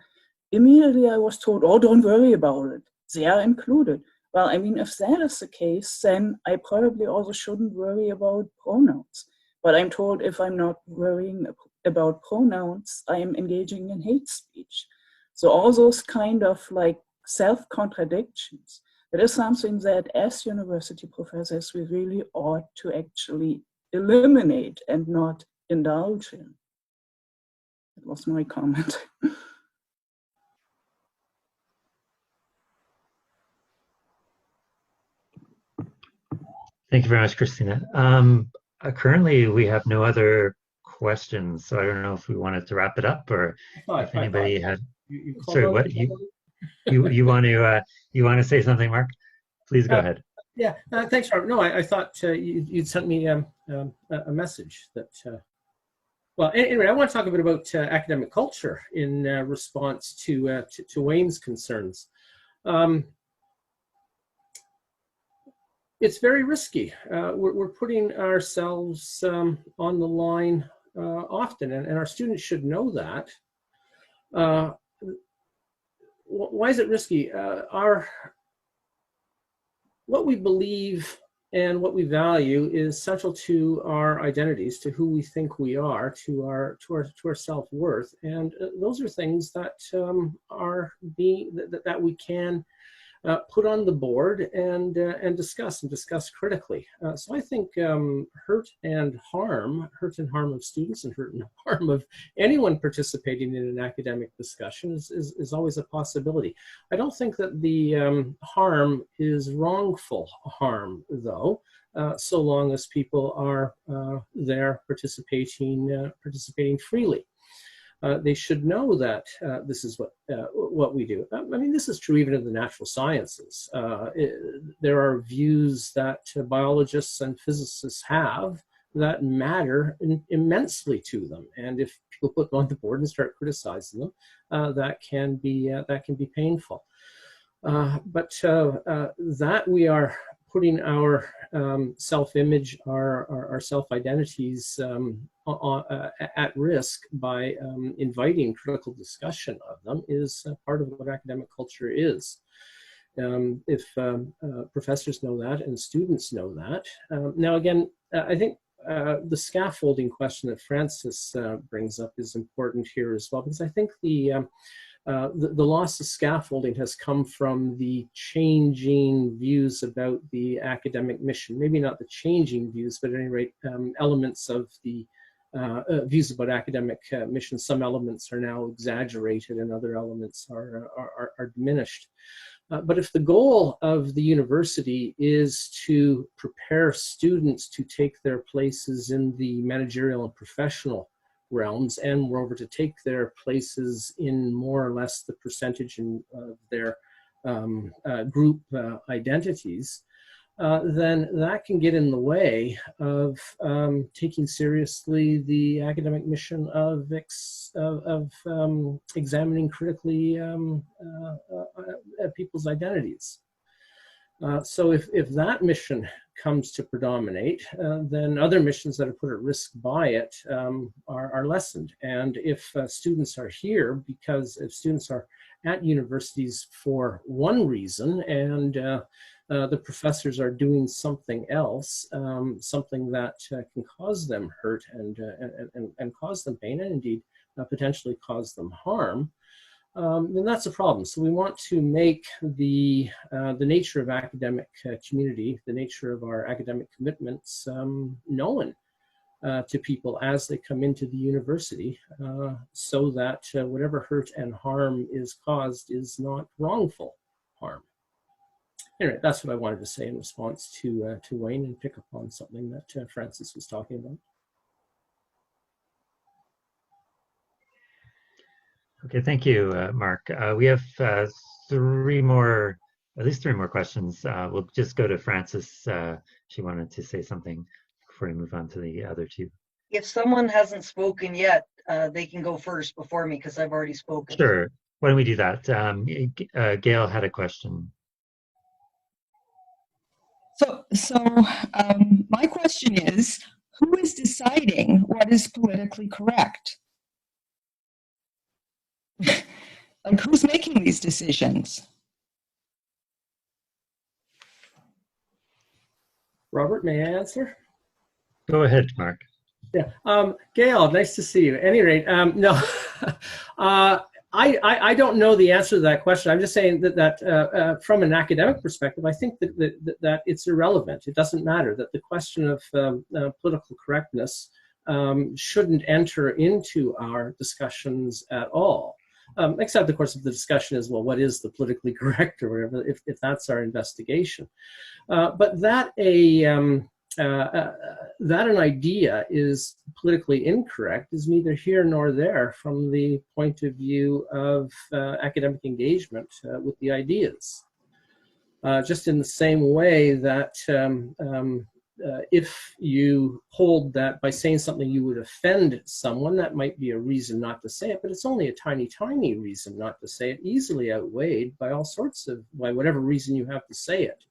Immediately I was told, oh, don't worry about it. They are included. Well, I mean, if that is the case, then I probably also shouldn't worry about pronouns. But I'm told if I'm not worrying about pronouns, I'm engaging in hate speech. So all those kind of like self-contradictions, that is something that as university professors, we really ought to actually eliminate and not indulge in. That was my comment. Thank you very much, Christina. Currently, we have no other questions, so I don't know if we wanted to wrap it up or if anybody had. Sorry, what you want to say something, Mark? Please go ahead. Yeah, thanks, Robert. No, I thought you'd sent me a message that. Well, anyway, I want to talk a bit about academic culture in response to Wayne's concerns. It's very risky. We're putting ourselves on the line often, and our students should know that. Why is it risky? What we believe and what we value is central to our identities, to who we think we are, to our self-worth, and those are things that are that we can put on the board and discuss critically. So I think hurt and harm of students and hurt and harm of anyone participating in an academic discussion is always a possibility. I don't think that the harm is wrongful harm, though, so long as people are there participating freely. They should know that this is what we do. I mean, this is true even in the natural sciences. There are views that biologists and physicists have that matter immensely to them, and if people put them on the board and start criticizing them, that can be painful. But that we are putting our self-image, our self-identities at risk by inviting critical discussion of them is part of what academic culture is. If professors know that and students know that. Now again, I think the scaffolding question that Francis brings up is important here as well, because I think the loss of scaffolding has come from the changing views about the academic mission. Maybe not the changing views, but at any rate, elements of the views about academic mission. Some elements are now exaggerated and other elements are diminished. But if the goal of the university is to prepare students to take their places in the managerial and professional realms, and moreover to take their places in more or less the percentage of their group identities, then that can get in the way of taking seriously the academic mission of examining critically people's identities. So if that mission comes to predominate, then other missions that are put at risk by it are lessened. And if students are here, because if students are at universities for one reason and the professors are doing something else, something that can cause them hurt and cause them pain, and indeed potentially cause them harm, then that's a problem. So we want to make the nature of academic community, the nature of our academic commitments known to people as they come into the university, so that whatever hurt and harm is caused is not wrongful harm. Anyway, that's what I wanted to say in response to Wayne, and pick up on something that Francis was talking about. Okay, thank you, Mark. We have at least three more questions. We'll just go to Francis. She wanted to say something before we move on to the other two. If someone hasn't spoken yet, they can go first before me because I've already spoken. Sure. Why don't we do that? Gail had a question. So my question is, who is deciding what is politically correct? Like, who's making these decisions? Robert, may I answer? Go ahead, Mark. Yeah, Gail, nice to see you. At any rate, no, I don't know the answer to that question. I'm just saying that from an academic perspective, I think that it's irrelevant. It doesn't matter, that the question of political correctness shouldn't enter into our discussions at all. Except, of course, if the discussion is, well, what is the politically correct or whatever, if that's our investigation. But that an idea is politically incorrect is neither here nor there from the point of view of academic engagement with the ideas. Just in the same way that if you hold that by saying something you would offend someone, that might be a reason not to say it, but it's only a tiny, tiny reason not to say it, easily outweighed by all sorts of, by whatever reason you have to say it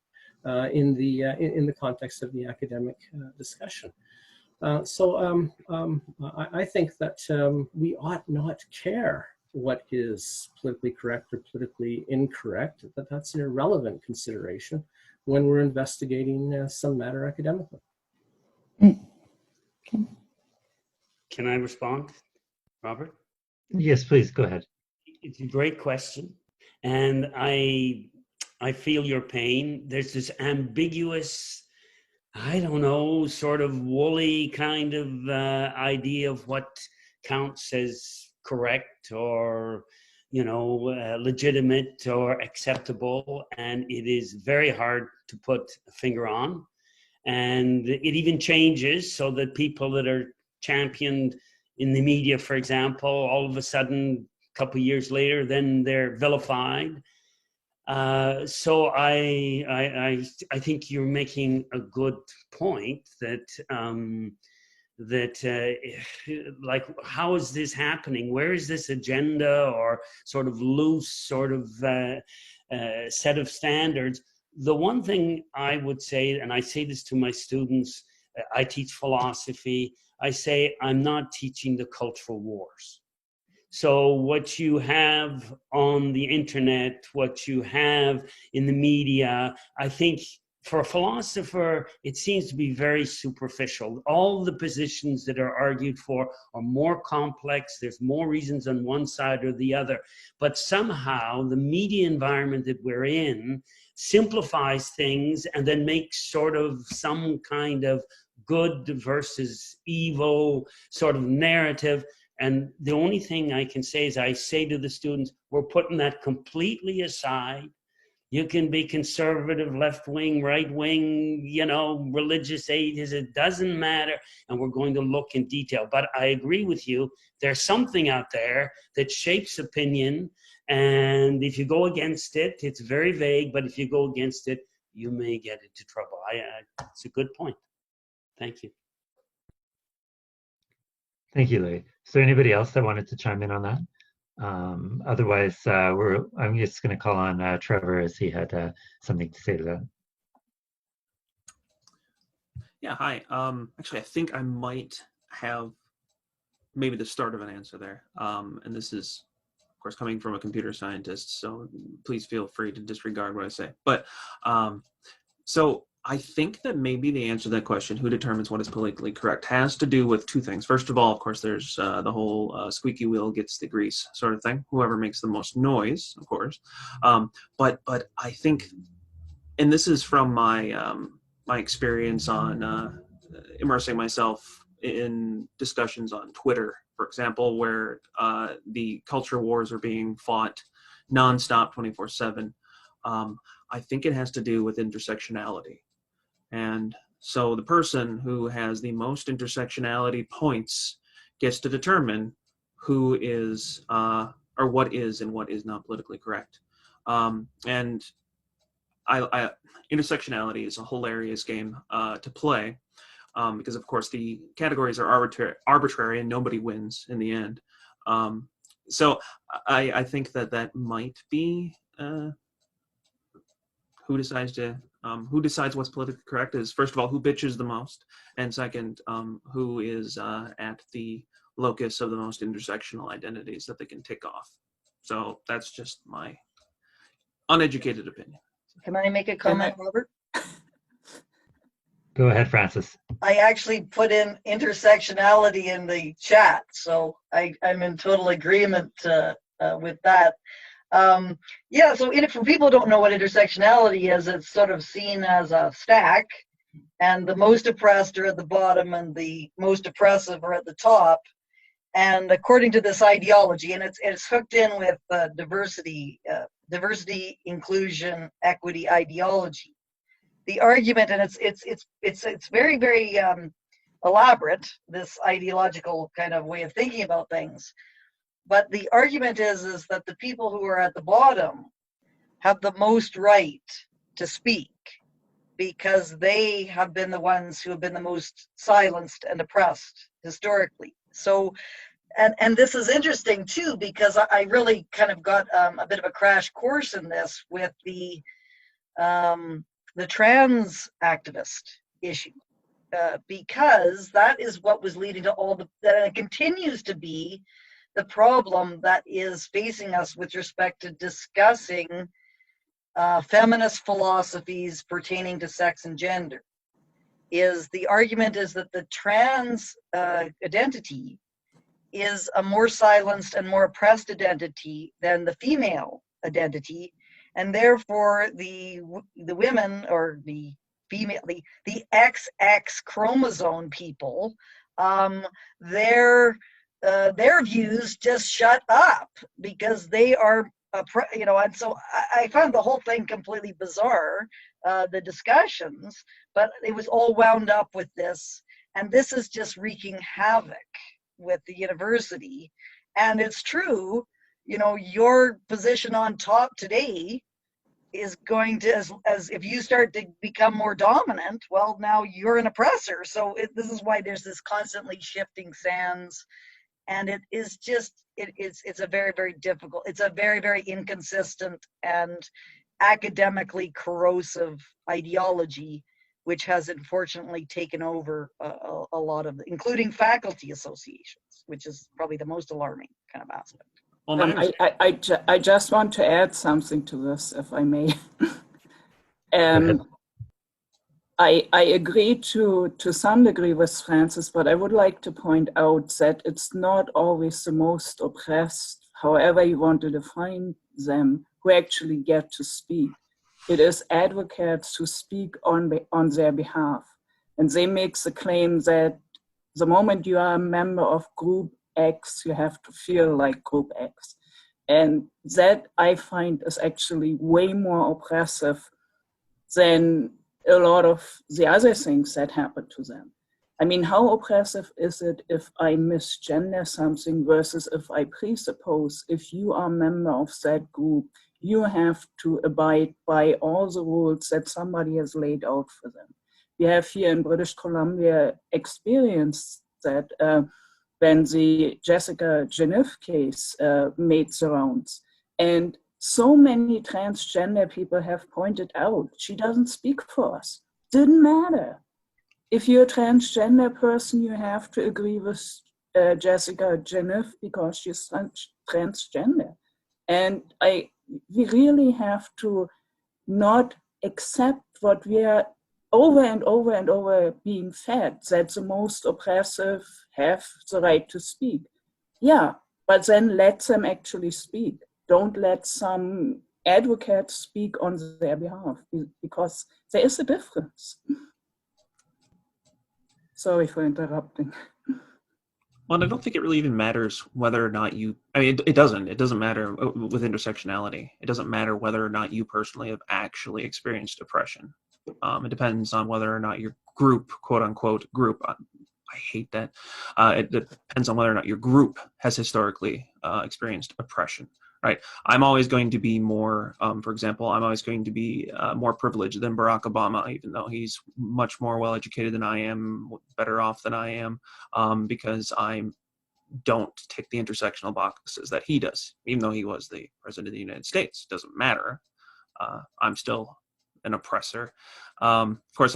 in the context of the academic discussion. So I think that we ought not care what is politically correct or politically incorrect, that that's an irrelevant consideration when we're investigating some matter academically. Can I respond, Robert? Yes, please, go ahead. It's a great question. And I I feel your pain. There's this ambiguous, I don't know, sort of woolly kind of idea of what counts as correct or, you know, legitimate or acceptable. And it is very hard to put a finger on. And it even changes so that people that are championed in the media, for example, all of a sudden, a couple of years later, then they're vilified. So I think you're making a good point that like, how is this happening? Where is this agenda or sort of loose sort of set of standards? The one thing I would say, and I say this to my students, I teach philosophy, I say I'm not teaching the cultural wars. So what you have on the internet, what you have in the media, I think for a philosopher, it seems to be very superficial. All the positions that are argued for are more complex. There's more reasons on one side or the other. But somehow the media environment that we're in simplifies things and then makes sort of some kind of good versus evil sort of narrative. And the only thing I can say is I say to the students, we're putting that completely aside. You can be conservative, left-wing, right-wing, you know, religious, atheist, it doesn't matter. And we're going to look in detail. But I agree with you. There's something out there that shapes opinion. And if you go against it, it's very vague. But if you go against it, you may get into trouble. It's a good point. Thank you. Thank you, Larry. Is there anybody else that wanted to chime in on that? Otherwise, I'm just going to call on Trevor as he had something to say to that. Yeah, hi. Actually, I think I might have maybe the start of an answer there. And this is, of course, coming from a computer scientist, so please feel free to disregard what I say. But so I think that maybe the answer to that question, who determines what is politically correct, has to do with two things. First of all, of course, there's the whole squeaky wheel gets the grease sort of thing. Whoever makes the most noise, of course. But I think, and this is from my my experience on immersing myself in discussions on Twitter, for example, where the culture wars are being fought nonstop 24/7. I think it has to do with intersectionality. And so the person who has the most intersectionality points gets to determine who is, or what is and what is not politically correct. And intersectionality is a hilarious game to play because, of course, the categories are arbitrary and nobody wins in the end. So I think that might be who decides what's politically correct is, first of all, who bitches the most, and second, who is at the locus of the most intersectional identities that they can tick off. So that's just my uneducated opinion. Can I make a comment, Robert? Go ahead, Francis. I actually put in intersectionality in the chat, so I'm in total agreement with that. Yeah, so for people who don't know what intersectionality is, it's sort of seen as a stack, and the most oppressed are at the bottom and the most oppressive are at the top. And according to this ideology, and it's hooked in with diversity, inclusion, equity ideology. The argument, and it's very, very elaborate, this ideological kind of way of thinking about things. But the argument is that the people who are at the bottom have the most right to speak because they have been the ones who have been the most silenced and oppressed historically. So, and this is interesting too, because I really kind of got a bit of a crash course in this with the trans activist issue, because that is what was leading to all that it continues to be the problem that is facing us with respect to discussing feminist philosophies pertaining to sex and gender. Is the argument is that the trans identity is a more silenced and more oppressed identity than the female identity, and therefore the women or the female, the XX chromosome people, their views just shut up because they are, and so I found the whole thing completely bizarre, the discussions, but it was all wound up with this, and this is just wreaking havoc with the university. And it's true, your position on top today is going to, as if you start to become more dominant, well, now you're an oppressor. So this is why there's this constantly shifting sands, and it is just, it's a very, very difficult, it's a very, very inconsistent and academically corrosive ideology, which has unfortunately taken over a lot of, including faculty associations, which is probably the most alarming kind of aspect. Well, I just want to add something to this, if I may. I agree to some degree with Francis, but I would like to point out that it's not always the most oppressed, however you want to define them, who actually get to speak. It is advocates who speak on their behalf. And they make the claim that the moment you are a member of group X, you have to feel like group X. And that I find is actually way more oppressive than a lot of the other things that happen to them. I mean, how oppressive is it if I misgender something versus if I presuppose if you are a member of that group, you have to abide by all the rules that somebody has laid out for them. We have here in British Columbia experienced that when the Jessica Genève case made the rounds. And so many transgender people have pointed out, she doesn't speak for us. Didn't matter. If you're a transgender person, you have to agree with Jessica Genève because she's transgender. And we really have to not accept what we are over and over and over being fed, that the most oppressive have the right to speak. Yeah, but then let them actually speak. Don't let some advocates speak on their behalf, because there is a difference. Sorry for interrupting. Well, I don't think it really even matters whether or not you, I mean, it doesn't matter with intersectionality. It doesn't matter whether or not you personally have actually experienced oppression. It depends on whether or not your group, quote unquote, group, I hate that. It depends on whether or not your group has historically experienced oppression, right? I'm always going to be more, for example, I'm always going to be more privileged than Barack Obama, even though he's much more well-educated than I am, better off than I am, because I don't tick the intersectional boxes that he does, even though he was the president of the United States. It doesn't matter. I'm still an oppressor. Of course,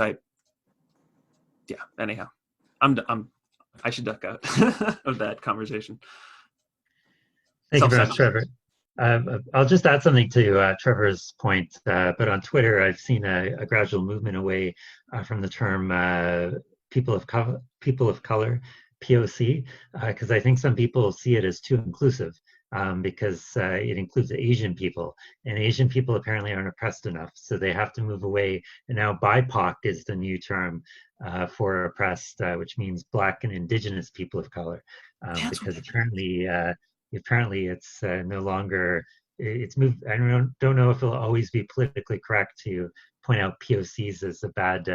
anyhow, I should duck out of that conversation. Thank you very much, Trevor. I'll just add something to Trevor's point, but on Twitter, I've seen a gradual movement away from the term people of color, POC, because I think some people see it as too inclusive, because it includes Asian people, and Asian people apparently aren't oppressed enough, so they have to move away. And now BIPOC is the new term for oppressed, which means Black and Indigenous people of color, because apparently it's no longer, it's moved. I don't know if it'll always be politically correct to point out POCs as a bad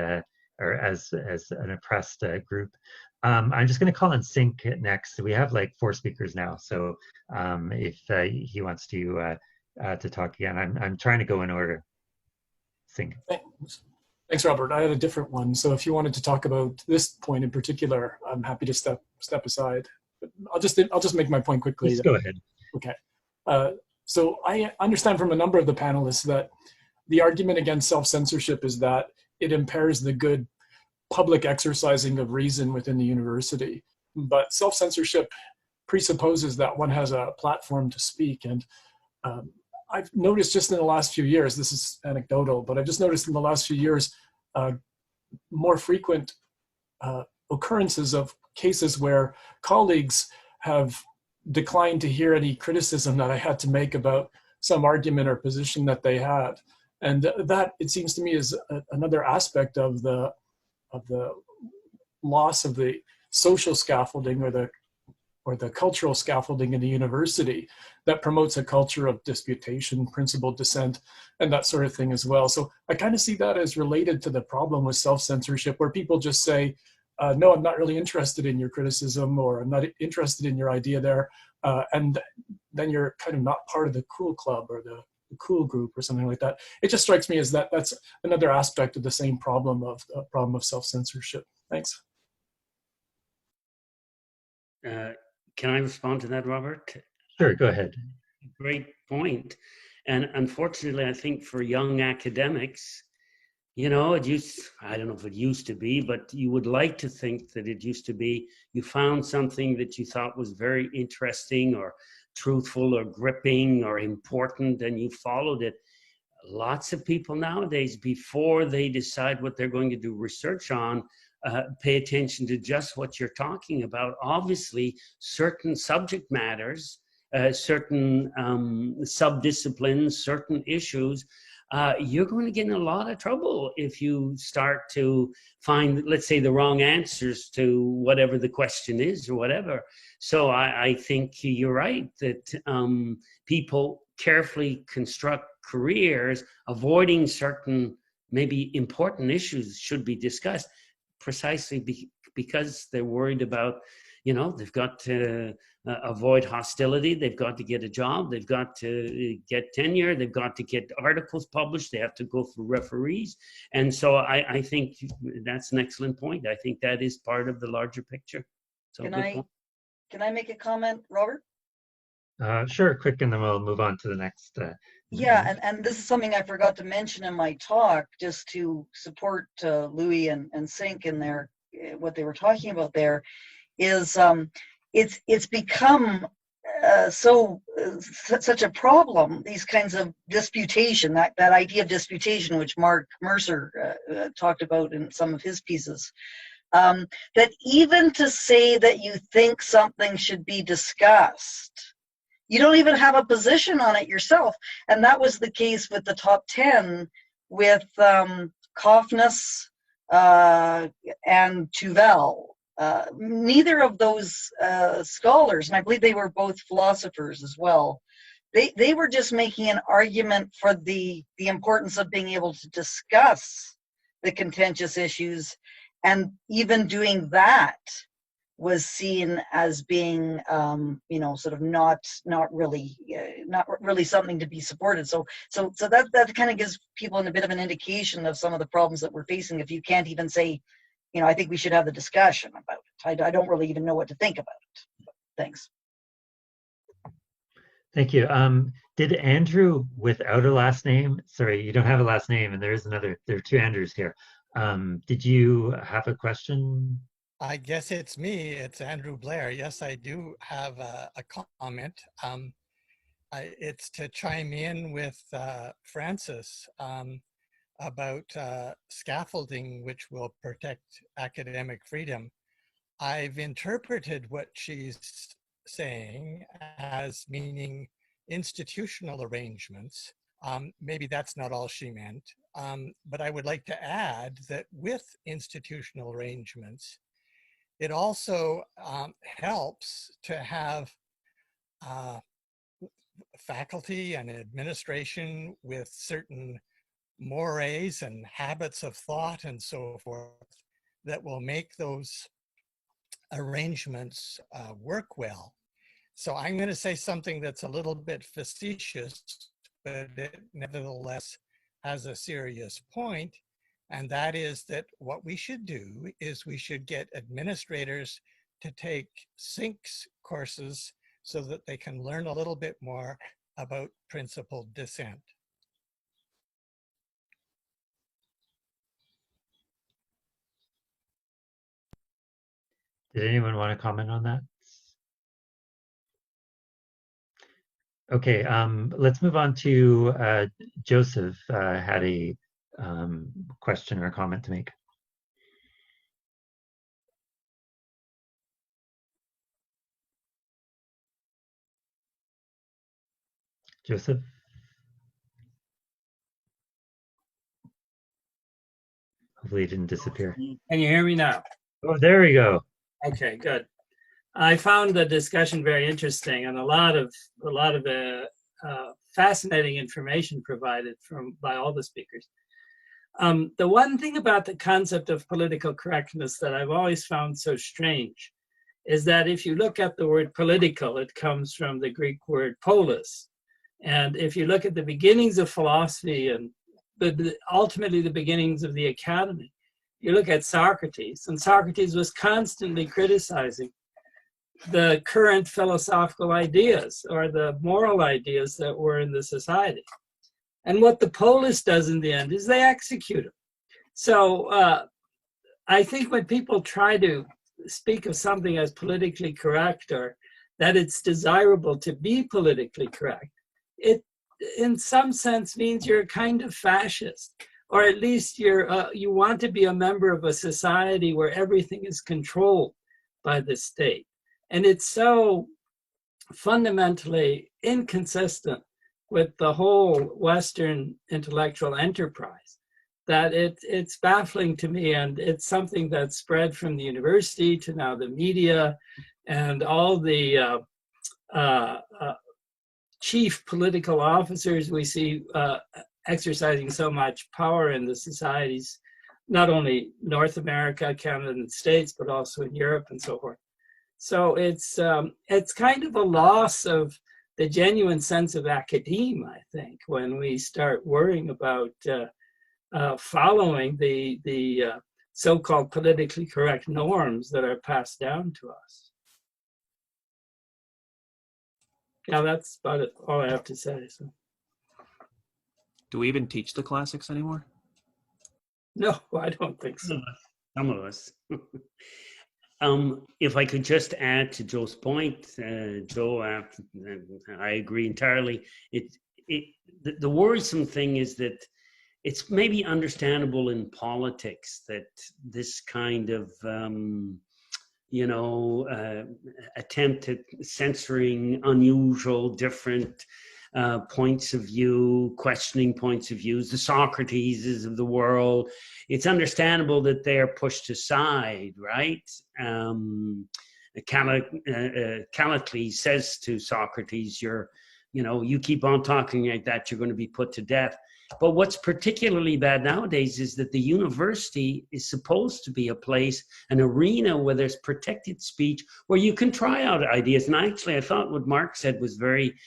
or as an oppressed group. I'm just going to call on Sync next. We have like 4 speakers now, so if he wants to talk again, I'm trying to go in order. Sync. Thanks, Robert. I had a different one, so if you wanted to talk about this point in particular, I'm happy to step aside. But I'll just make my point quickly. Just go ahead. Okay. So I understand from a number of the panelists that the argument against self-censorship is that it impairs the good public exercising of reason within the university. But self-censorship presupposes that one has a platform to speak. And I've noticed just in the last few years, this is anecdotal, but I've just noticed in the last few years, more frequent occurrences of cases where colleagues have declined to hear any criticism that I had to make about some argument or position that they had. And that, it seems to me, is another aspect of the loss of the social scaffolding or the cultural scaffolding in the university that promotes a culture of disputation, principled dissent, and that sort of thing as well. So I kind of see that as related to the problem with self-censorship, where people just say, no, I'm not really interested in your criticism, or I'm not interested in your idea there. And then you're kind of not part of the cool club or the cool group or something like that. It just strikes me as that's another aspect of the same problem of self-censorship. Thanks. Can I respond to that, Robert? Sure, go ahead. Great point. And unfortunately, I think for young academics, you know, I don't know if it used to be, but you would like to think that it used to be, you found something that you thought was very interesting or truthful or gripping or important, and you followed it. Lots of people nowadays, before they decide what they're going to do research on, pay attention to just what you're talking about. Obviously, certain subject matters, certain subdisciplines, certain issues, you're going to get in a lot of trouble if you start to find, let's say, the wrong answers to whatever the question is or whatever. So I think you're right that people carefully construct careers, avoiding certain maybe important issues should be discussed, precisely because they're worried about, you know, they've got to avoid hostility, they've got to get a job, they've got to get tenure, they've got to get articles published, they have to go through referees. And so I think that's an excellent point. I think that is part of the larger picture. So can I make a comment, Robert? Sure, quick, and then we'll move on to the next. Yeah, and this is something I forgot to mention in my talk, just to support Louis and Sink in their what they were talking about there, is it's become such a problem, these kinds of disputation, that idea of disputation, which Mark Mercer talked about in some of his pieces, that even to say that you think something should be discussed, you don't even have a position on it yourself. And that was the case with the top 10 with Kaufness and Tuvel. Neither of those scholars, and I believe they were both philosophers as well, they were just making an argument for the importance of being able to discuss the contentious issues, and even doing that was seen as being, you know, sort of not really something to be supported. So that kind of gives people a bit of an indication of some of the problems that we're facing. If you can't even say, you know, I think we should have the discussion about it. I don't really even know what to think about it. Thanks. Thank you. Did Andrew without a last name? Sorry, you don't have a last name, and there are two Andrews here. Did you have a question? I guess it's me. It's Andrew Blair. Yes, I do have a comment. It's to chime in with Francis about scaffolding, which will protect academic freedom. I've interpreted what she's saying as meaning institutional arrangements. Maybe that's not all she meant, but I would like to add that with institutional arrangements, it also helps to have faculty and administration with certain mores and habits of thought and so forth that will make those arrangements work well. So I'm going to say something that's a little bit facetious, but it nevertheless has a serious point. And that is that what we should do is we should get administrators to take SYNCS courses so that they can learn a little bit more about principled dissent. Did anyone want to comment on that? Okay, let's move on to Joseph had a question or comment to make. Joseph? Hopefully it didn't disappear. Can you hear me now? Oh, there we go. Okay, good. I found the discussion very interesting and a lot of fascinating information provided by all the speakers. The one thing about the concept of political correctness that I've always found so strange is that if you look at the word political, it comes from the Greek word polis. And if you look at the beginnings of philosophy and ultimately the beginnings of the academy, you look at Socrates, and Socrates was constantly criticizing the current philosophical ideas or the moral ideas that were in the society. And what the polis does in the end is they execute them. So I think when people try to speak of something as politically correct or that it's desirable to be politically correct, it in some sense means you're kind of fascist, or at least you want to be a member of a society where everything is controlled by the state. And it's so fundamentally inconsistent with the whole Western intellectual enterprise that it's baffling to me, and it's something that's spread from the university to now the media and all the chief political officers we see exercising so much power in the societies, not only North America, Canada, and the States, but also in Europe and so forth. So it's kind of a loss of the genuine sense of academe, I think, when we start worrying about following the so-called politically correct norms that are passed down to us. Yeah, that's about it, all I have to say. So. Do we even teach the classics anymore? No, I don't think so. Some of us. If I could just add to Joe's point, Joe, I agree entirely. The worrisome thing is that it's maybe understandable in politics that this kind of, attempt at censoring unusual, different points of view, questioning points of views, the Socrateses of the world. It's understandable that they're pushed aside, right? Callicles says to Socrates, you keep on talking like that, you're going to be put to death. But what's particularly bad nowadays is that the university is supposed to be a place, an arena where there's protected speech, where you can try out ideas. And actually, I thought what Mark said was very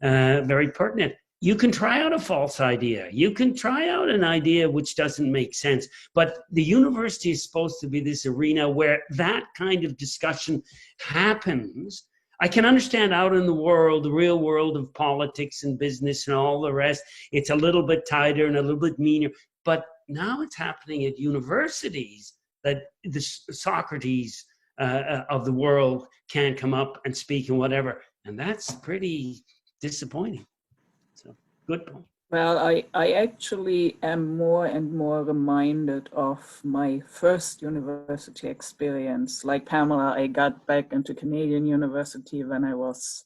pertinent. You can try out a false idea. You can try out an idea which doesn't make sense. But the university is supposed to be this arena where that kind of discussion happens. I can understand out in the world, the real world of politics and business and all the rest, it's a little bit tighter and a little bit meaner. But now it's happening at universities that the Socrates of the world can come up and speak and whatever. And that's pretty disappointing. So, good point. Well, I actually am more and more reminded of my first university experience. Like Pamela, I got back into Canadian university when that was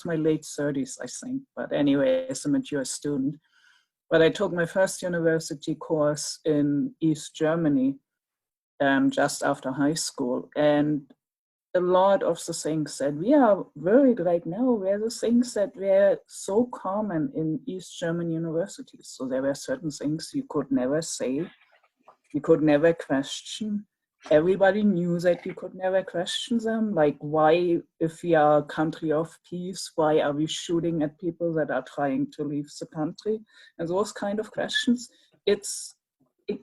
my late 30s, I think. But anyway, as a mature student. But I took my first university course in East Germany just after high school. And a lot of the things that we are worried right now were the things that were so common in East German universities. So there were certain things you could never say, you could never question. Everybody knew that you could never question them. Like, why, if we are a country of peace, why are we shooting at people that are trying to leave the country? And those kind of questions,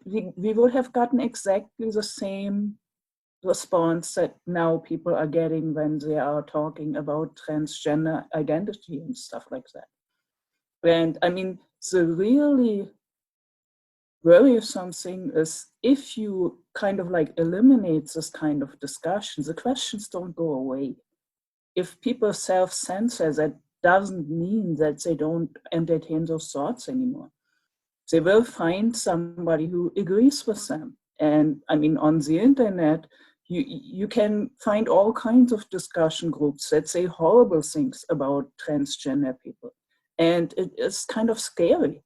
we would have gotten exactly the same response that now people are getting when they are talking about transgender identity and stuff like that. And I mean, the really worrisome thing is if you kind of like eliminate this kind of discussion, the questions don't go away. If people self-censor, that doesn't mean that they don't entertain those thoughts anymore. They will find somebody who agrees with them. And I mean, on the internet, you can find all kinds of discussion groups that say horrible things about transgender people. And it is kind of scary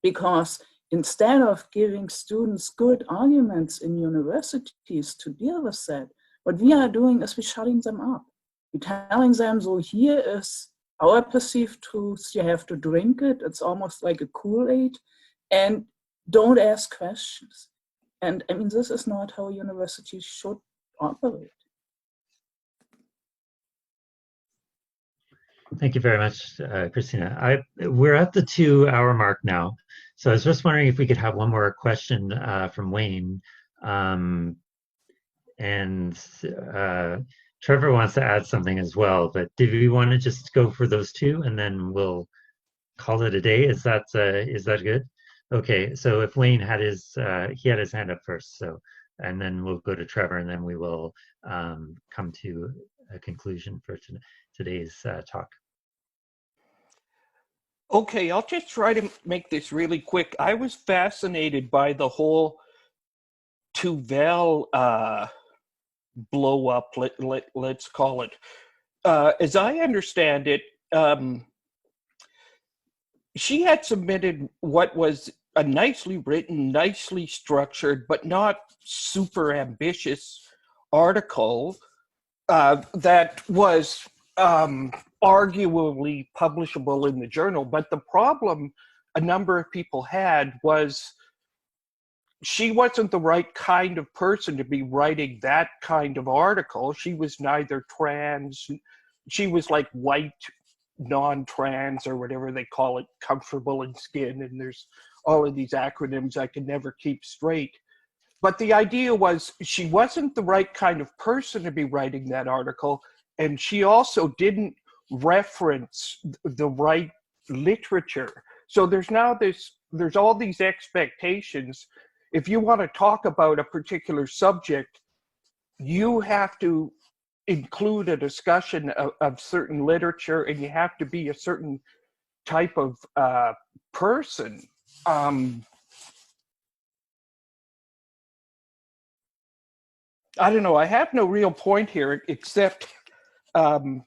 because instead of giving students good arguments in universities to deal with that, what we are doing is we're shutting them up. We're telling them, so here is our perceived truth, you have to drink it, it's almost like a Kool-Aid, and don't ask questions. And I mean, this is not how universities should operate. Thank you very much, Christina. We're at the 2-hour mark now. So I was just wondering if we could have one more question from Wayne. Trevor wants to add something as well, but do we want to just go for those two and then we'll call it a day? Is that good? Okay, so if Wayne had he had his hand up first, so, and then we'll go to Trevor, and then we will come to a conclusion for today's talk. Okay, I'll just try to make this really quick. I was fascinated by the whole Tuvel blow up, let's call it. As I understand it, she had submitted what was a nicely written, nicely structured, but not super ambitious article that was arguably publishable in the journal. But the problem a number of people had was she wasn't the right kind of person to be writing that kind of article. She was neither trans, she was like white, non-trans, or whatever they call it, comfortable in skin, and there's all of these acronyms I can never keep straight. But the idea was she wasn't the right kind of person to be writing that article, and she also didn't reference the right literature. So there's all these expectations. If you want to talk about a particular subject, you have to include a discussion of certain literature, and you have to be a certain type of person. I don't know, I have no real point here, except I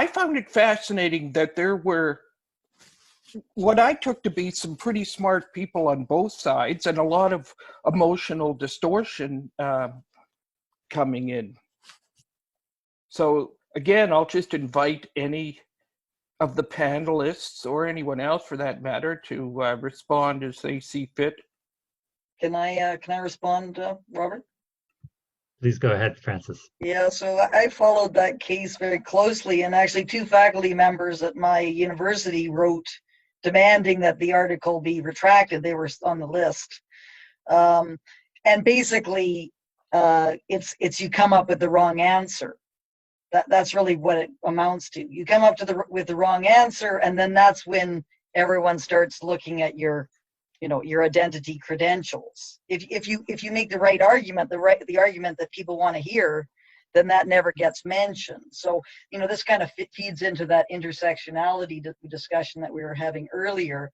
found it fascinating that there were what I took to be some pretty smart people on both sides, and a lot of emotional distortion coming in. So again, I'll just invite any of the panelists, or anyone else for that matter, to respond as they see fit. Can I respond, Robert? Please go ahead, Francis. Yeah, so I followed that case very closely, and actually 2 faculty members at my university wrote demanding that the article be retracted. They were on the list. And basically, it's you come up with the wrong answer. That's really what it amounts to. You come up with the wrong answer, and then that's when everyone starts looking at your identity credentials. If you make the right argument, the argument that people want to hear, then that never gets mentioned. So, this kind of feeds into that intersectionality discussion that we were having earlier,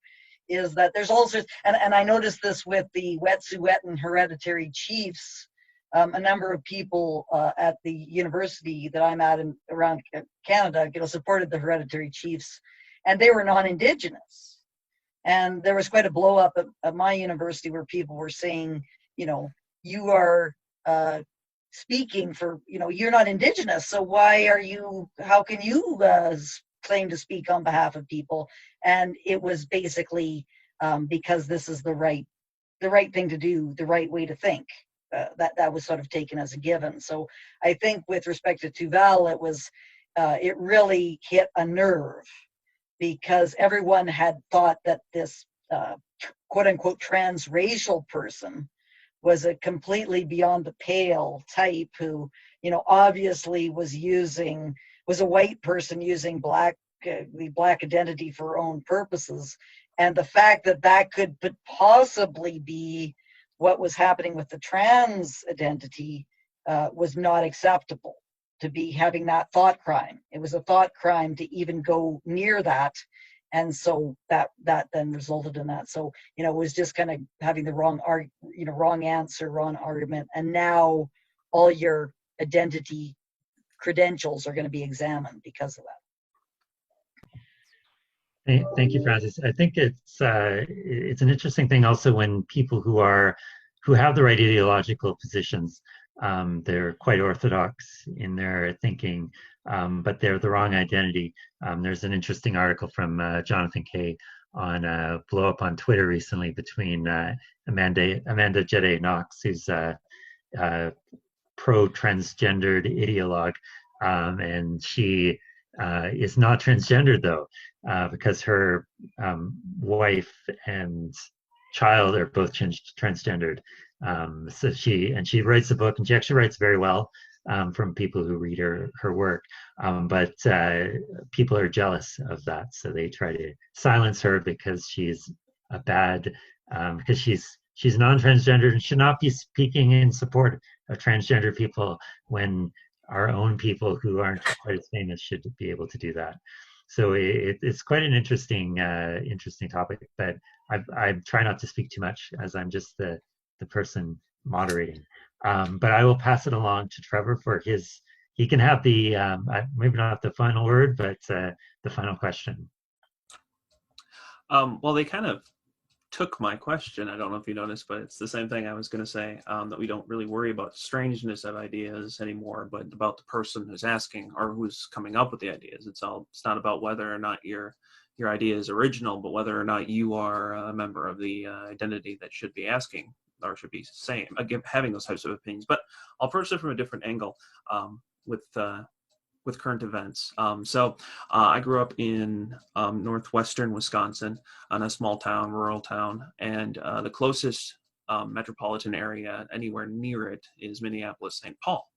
is that there's also, and I noticed this with the Wet'suwet'en hereditary chiefs, a number of people at the university that I'm at around Canada, supported the hereditary chiefs, and they were non-Indigenous. And there was quite a blow up at my university where people were saying, you are speaking for, you're not Indigenous, so how can you claim to speak on behalf of people? And it was basically because this is the right thing to do, the right way to think. That was sort of taken as a given. So I think with respect to Tuvel, it really hit a nerve, because everyone had thought that this quote unquote transracial person was a completely beyond the pale type who, obviously was a white person using the black identity for her own purposes. And the fact that could possibly be what was happening with the trans identity was not acceptable, to be having that thought crime. It was a thought crime to even go near that. And so that then resulted in that. So, it was just kind of having the wrong answer, wrong argument. And now all your identity credentials are going to be examined because of that. Thank you, Francis. I think it's an interesting thing also when people who have the right ideological positions, they're quite orthodox in their thinking, but they're the wrong identity. There's an interesting article from Jonathan Kay on a blow up on Twitter recently between Amanda Jede Knox, who's a pro-transgendered ideologue, and she is not transgendered though, because her wife and child are both transgendered. So she writes a book, and she actually writes very well from people who read her work. But people are jealous of that, so they try to silence her because she's a bad, because she's non-transgendered and should not be speaking in support of transgender people when our own people who aren't quite as famous should be able to do that. So it's quite an interesting topic, but I try not to speak too much as I'm just the person moderating. But I will pass it along to Trevor for he can have the, maybe not the final word, but the final question. Well, they kind of took my question. I don't know if you noticed, but it's the same thing I was going to say, that we don't really worry about the strangeness of ideas anymore, but about the person who's asking or who's coming up with the ideas. It's not about whether or not your idea is original, but whether or not you are a member of the identity that should be asking or should be saying, again, having those types of opinions. But I'll approach it from a different angle with current events. So I grew up in northwestern Wisconsin, in a small town, rural town, and the closest metropolitan area anywhere near it is Minneapolis-St. Paul.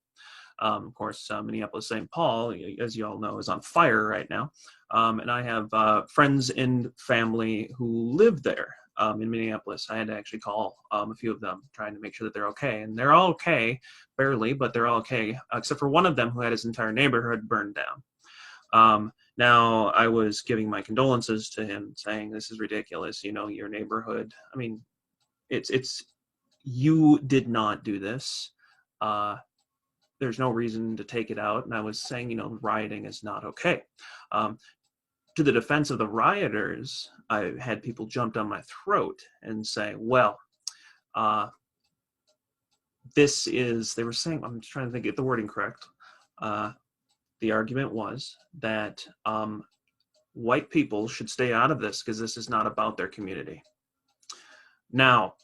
Of course, Minneapolis-St. Paul, as you all know, is on fire right now. And I have friends and family who live there in Minneapolis. I had to actually call a few of them, trying to make sure that they're okay. And they're all okay, barely, but they're all okay, except for one of them who had his entire neighborhood burned down. Now, I was giving my condolences to him, saying, this is ridiculous. You know, your neighborhood, I mean, it's you did not do this. There's no reason to take it out. And I was saying, you know, rioting is not okay. To the defense of the rioters, I had people jump down my throat and say, well, this is, they were saying, I'm trying to think, get the wording correct. The argument was that white people should stay out of this because this is not about their community. Now,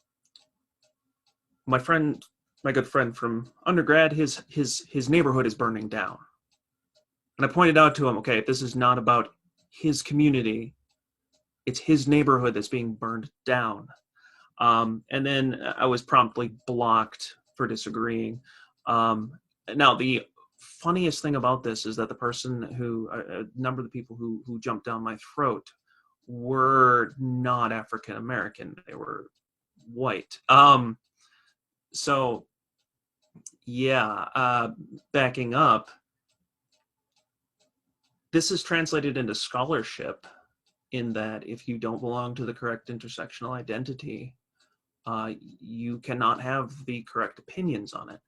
my good friend from undergrad, his neighborhood is burning down. And I pointed out to him, okay, if this is not about his community, it's his neighborhood that's being burned down. And then I was promptly blocked for disagreeing. Now, the funniest thing about this is that the person a number of the people who jumped down my throat were not African American. They were white. So, yeah, backing up, this is translated into scholarship in that if you don't belong to the correct intersectional identity, you cannot have the correct opinions on it.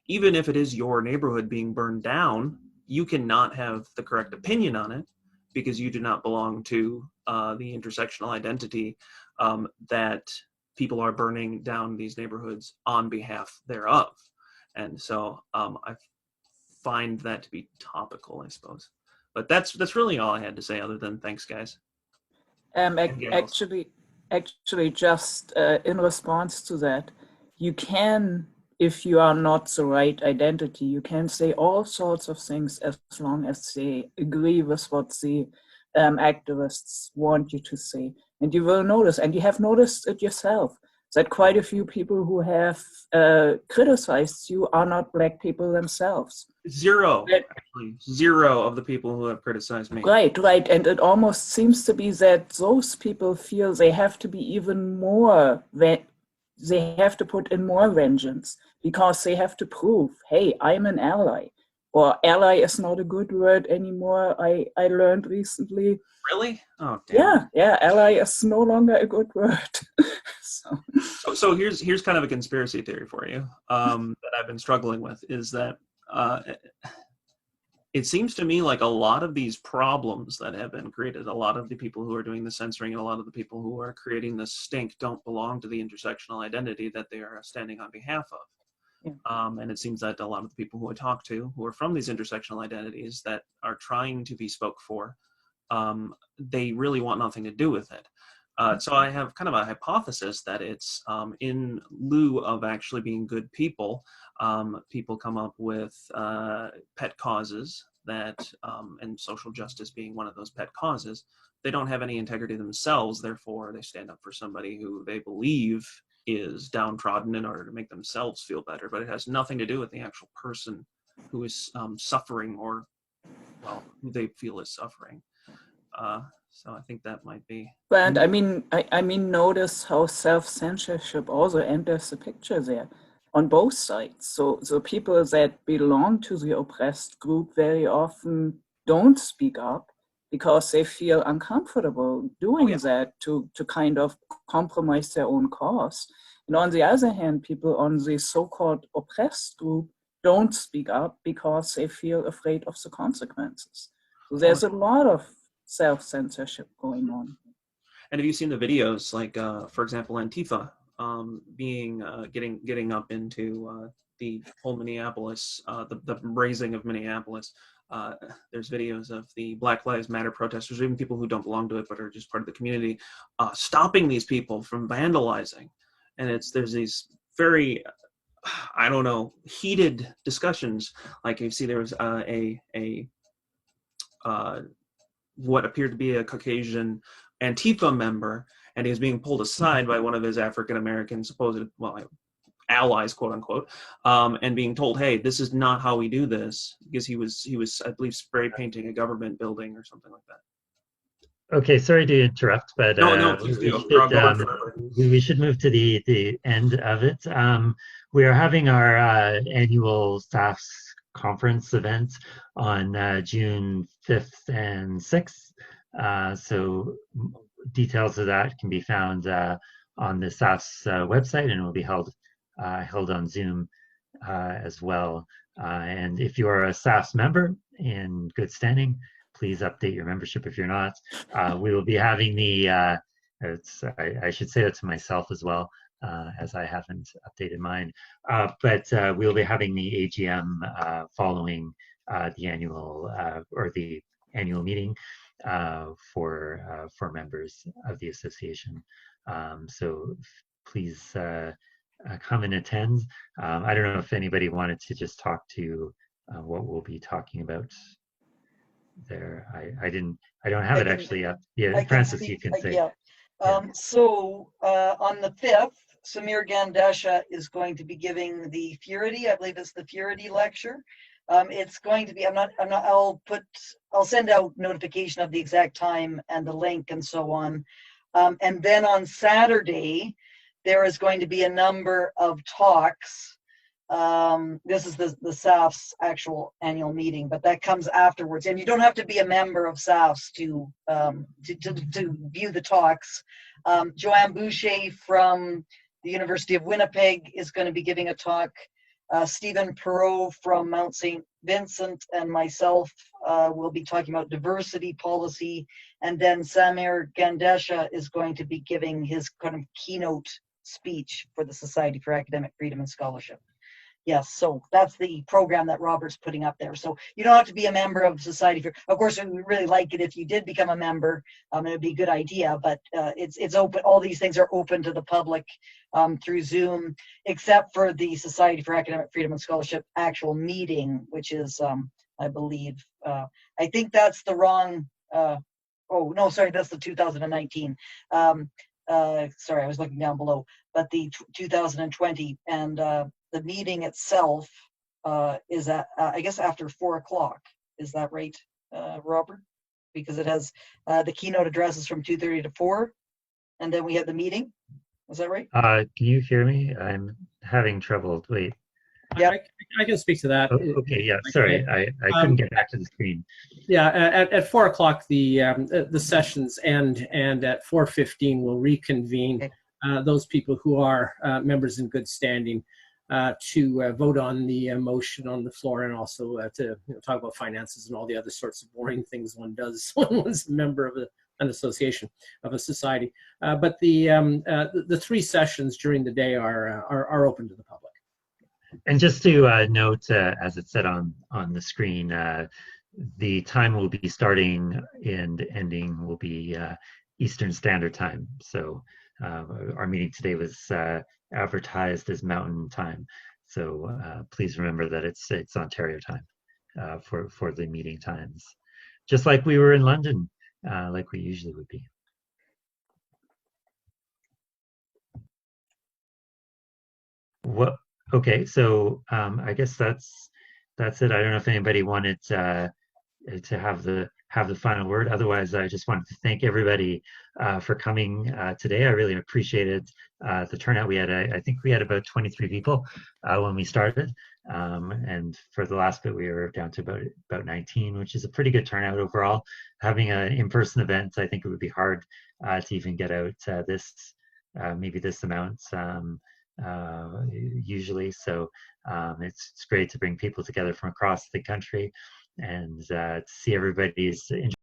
Even if it is your neighborhood being burned down, you cannot have the correct opinion on it because you do not belong to the intersectional identity that people are burning down these neighborhoods on behalf thereof. And so I find that to be topical, I suppose. But that's really all I had to say, other than thanks, guys. Actually, just in response to that, you can, if you are not the right identity, you can say all sorts of things as long as they agree with what the activists want you to say. And you will notice, and you have noticed it yourself, that quite a few people who have criticized you are not Black people themselves. Zero of the people who have criticized me. Right. And it almost seems to be that those people feel they have to be even more, they have to put in more vengeance because they have to prove, hey, I'm an ally. Or ally is not a good word anymore, I learned recently. Really? Oh, damn. Yeah, ally is no longer a good word. So here's kind of a conspiracy theory for you that I've been struggling with, is that it seems to me like a lot of these problems that have been created, a lot of the people who are doing the censoring and a lot of the people who are creating the stink don't belong to the intersectional identity that they are standing on behalf of. And it seems that a lot of the people who I talk to who are from these intersectional identities that are trying to be spoke for, they really want nothing to do with it. So I have kind of a hypothesis that it's in lieu of actually being good people, people come up with pet causes that, and social justice being one of those pet causes. They don't have any integrity themselves, therefore they stand up for somebody who they believe is downtrodden in order to make themselves feel better, but it has nothing to do with the actual person who is suffering, or, well, who they feel is suffering. So I think that might be. But I mean, notice how self-censorship also enters the picture there on both sides. So people that belong to the oppressed group very often don't speak up because they feel uncomfortable doing that to kind of compromise their own cause. And on the other hand, people on the so-called oppressed group don't speak up because they feel afraid of the consequences. So there's a lot of self-censorship going on. And have you seen the videos, like, for example, Antifa getting up into the whole Minneapolis, the raising of Minneapolis? There's videos of the Black Lives Matter protesters, even people who don't belong to it but are just part of the community, stopping these people from vandalizing. And there's these very, I don't know, heated discussions. Like you see, there was what appeared to be a Caucasian Antifa member, and he was being pulled aside by one of his African-American supposed, well, allies, quote unquote, and being told, hey, this is not how we do this, because he was, I believe, spray painting a government building or something like that. Okay, sorry to interrupt, but no, please do. We should move to the end of it. We are having our annual staff's conference event on June 5th and 6th. So details of that can be found on the staff's website, and it will be held on Zoom as well. And if you are a staff's member in good standing, please update your membership if you're not. We will be having the, I should say that to myself as well, as I haven't updated mine. But we'll be having the AGM following the annual meeting for members of the association. So please come and attend. I don't know if anybody wanted to just talk to what we'll be talking about there. I don't have it actually up. Yeah, Francis, you can say. So on the 5th, Samir Gandesha is going to be giving the Purity, I believe it's the Purity lecture. It's going to be, I'll send out notification of the exact time and the link and so on. And then on Saturday, there is going to be a number of talks. This is the SAF's actual annual meeting, but that comes afterwards. And you don't have to be a member of SAF's to view the talks. Joanne Boucher from the University of Winnipeg is going to be giving a talk. Stephen Perot from Mount St. Vincent and myself will be talking about diversity policy. And then Samir Gandesha is going to be giving his kind of keynote speech for the Society for Academic Freedom and Scholarship. Yes, so that's the program that Robert's putting up there. So you don't have to be a member of Society for, of course, we really like it if you did become a member. It would be a good idea, but it's open. All these things are open to the public through Zoom, except for the Society for Academic Freedom and Scholarship actual meeting, which is, I believe, I think that's the wrong, oh, no, sorry, that's the 2019. Sorry, I was looking down below, but the 2020, and the meeting itself is at, I guess, after 4 o'clock. Is that right, Robert? Because it has the keynote addresses from 2:30 to 4, and then we have the meeting. Is that right? Can you hear me? I'm having trouble. Wait. Yeah, I can speak to that. Oh, okay, yeah, sorry, I couldn't get back to the screen. Yeah, at 4 o'clock the sessions end, and at 4:15 we'll reconvene those people who are members in good standing. to vote on the motion on the floor, and also to talk about finances and all the other sorts of boring things one does when one's a member of an association, of a society. But the 3 sessions during the day are open to the public. And just to note, as it said on the screen, the time will be starting and ending will be Eastern Standard Time. So our meeting today was advertised as Mountain Time. So please remember that it's Ontario time for the meeting times, just like we were in London, like we usually would be. What? Okay, so I guess that's it. I don't know if anybody wanted to have the final word. Otherwise, I just wanted to thank everybody for coming today. I really appreciated the turnout. We had, I think we had about 23 people when we started, and for the last bit we were down to about 19, which is a pretty good turnout overall. Having an in-person event, I think it would be hard to even get out maybe this amount. Usually, so it's great to bring people together from across the country and to see everybody's interest